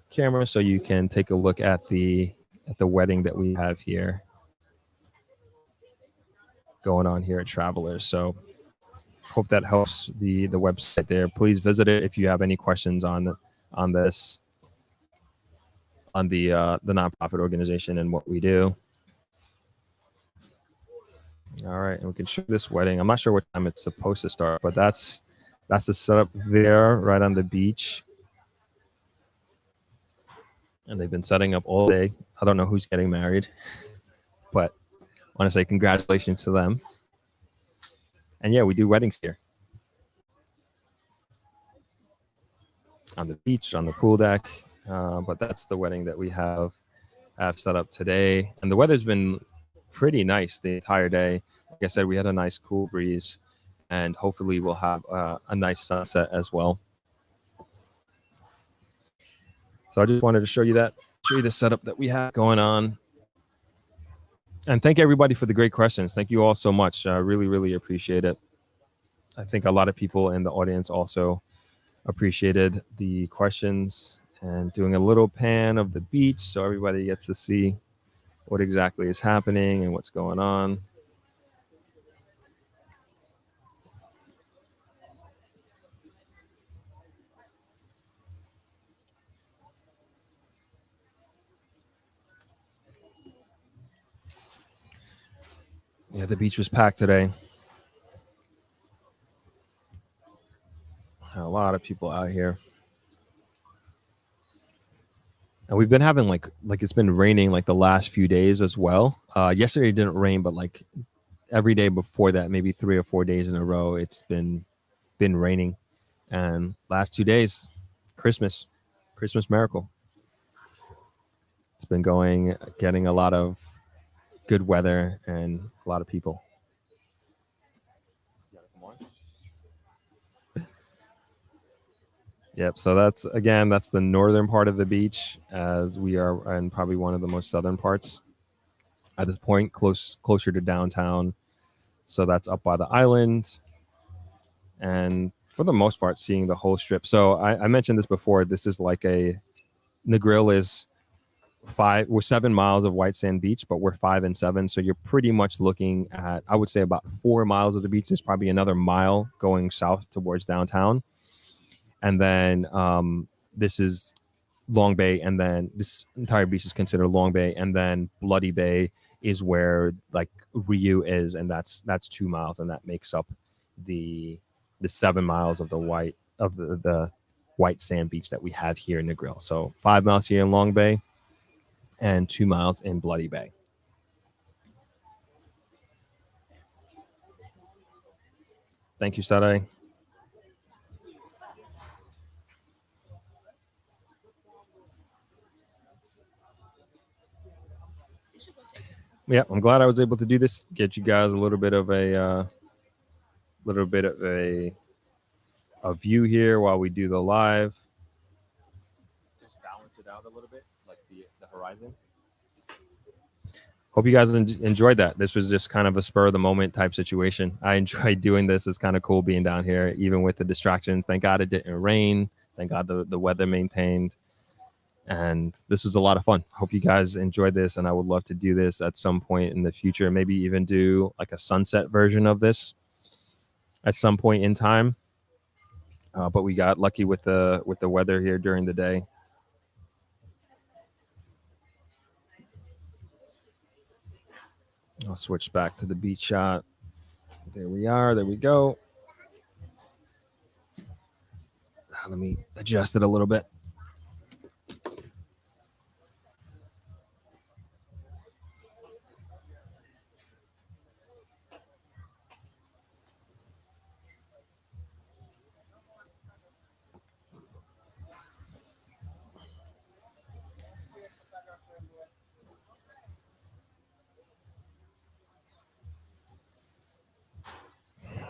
camera so you can take a look at the wedding that we have here going on here at Travelers. So hope that helps the website there. Please visit it if you have any questions on this, on the nonprofit organization and what we do. All right, and we can show this wedding. I'm not sure what time it's supposed to start, but that's the setup there, right on the beach. And they've been setting up all day. I don't know who's getting married, but I want to say congratulations to them. And yeah, we do weddings here. On the beach, on the pool deck. But that's the wedding that we have set up today. And the weather's been pretty nice the entire day. Like I said, we had a nice cool breeze, and hopefully we'll have a nice sunset as well. So I just wanted to show you the setup that we have going on. And thank everybody for the great questions. Thank you all so much. I really, really appreciate it. I think a lot of people in the audience also appreciated the questions, and doing a little pan of the beach so everybody gets to see what exactly is happening and what's going on. Yeah, the beach was packed today. A lot of people out here. And we've been having like it's been raining like the last few days as well. Yesterday it didn't rain, but like every day before that, maybe 3 or 4 days in a row, it's been raining. And last 2 days, Christmas miracle. It's been getting a lot of good weather and a lot of people. Yep. So that's the northern part of the beach, as we are in probably one of the most southern parts at this point, closer to downtown. So that's up by the island, and for the most part, seeing the whole strip. So I mentioned this before. This is like Negril is we're 7 miles of white sand beach, but we're 5 and 7. So you're pretty much looking at, I would say, about 4 miles of the beach. There's probably another mile going south towards downtown. And then this is Long Bay, and then this entire beach is considered Long Bay, and then Bloody Bay is where like Riu is, and that's 2 miles, and that makes up the 7 miles of the white sand beach that we have here in Negril. So 5 miles here in Long Bay and 2 miles in Bloody Bay. Thank you, Sarai. Yeah, I'm glad I was able to do this. Get you guys a little bit of a view here while we do the live. Just balance it out a little bit, like the horizon. Hope you guys enjoyed that. This was just kind of a spur of the moment type situation. I enjoyed doing this. It's kind of cool being down here, even with the distractions. Thank God it didn't rain. Thank God the weather maintained. And this was a lot of fun. Hope you guys enjoyed this, and I would love to do this at some point in the future. Maybe even do like a sunset version of this at some point in time. But we got lucky with the weather here during the day. I'll switch back to the beach shot. There we are. There we go. Let me adjust it a little bit.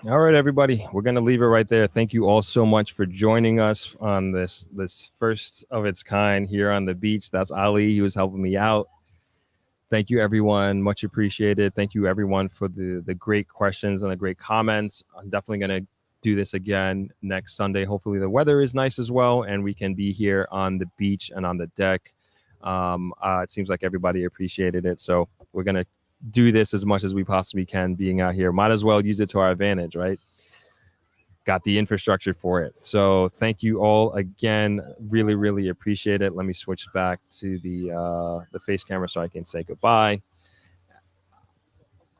All right, everybody, we're going to leave it right there. Thank you all so much for joining us on this first of its kind here on the beach. That's Ali. He was helping me out. Thank you, everyone. Much appreciated. Thank you, everyone, for the great questions and the great comments. I'm definitely going to do this again next Sunday. Hopefully the weather is nice as well, and we can be here on the beach and on the deck. It seems like everybody appreciated it. So we're going to do this as much as we possibly can being out here. Might as well use it to our advantage, right? Got the infrastructure for it. So thank you all again. Really, really appreciate it. Let me switch back to the face camera so I can say goodbye.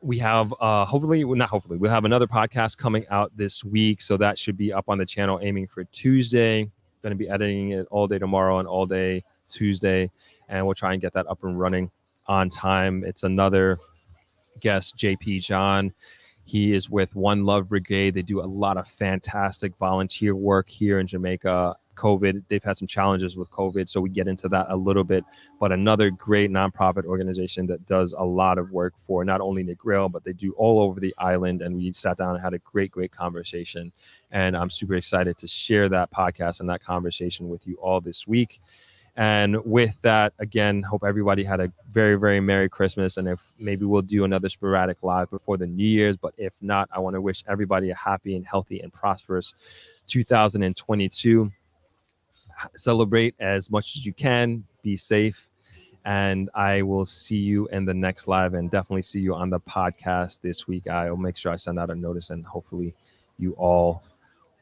We have we'll have another podcast coming out this week. So that should be up on the channel, aiming for Tuesday. Going to be editing it all day tomorrow and all day Tuesday. And we'll try and get that up and running on time. It's another guest, JP John. He is with One Love Brigade. They do a lot of fantastic volunteer work here in Jamaica. COVID, they've had some challenges with COVID, so we get into that a little bit. But another great nonprofit organization that does a lot of work for not only Negril, but they do all over the island. And we sat down and had a great conversation. And I'm super excited to share that podcast and that conversation with you all this week. And with that, again, hope everybody had a very, very Merry Christmas. And if maybe we'll do another sporadic live before the New Year's, but if not, I want to wish everybody a happy and healthy and prosperous 2022. Celebrate as much as you can, be safe, and I will see you in the next live and definitely see you on the podcast this week. I'll make sure I send out a notice and hopefully you all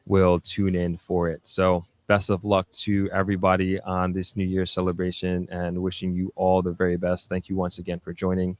will tune in for it. So best of luck to everybody on this New Year's celebration and wishing you all the very best. Thank you once again for joining.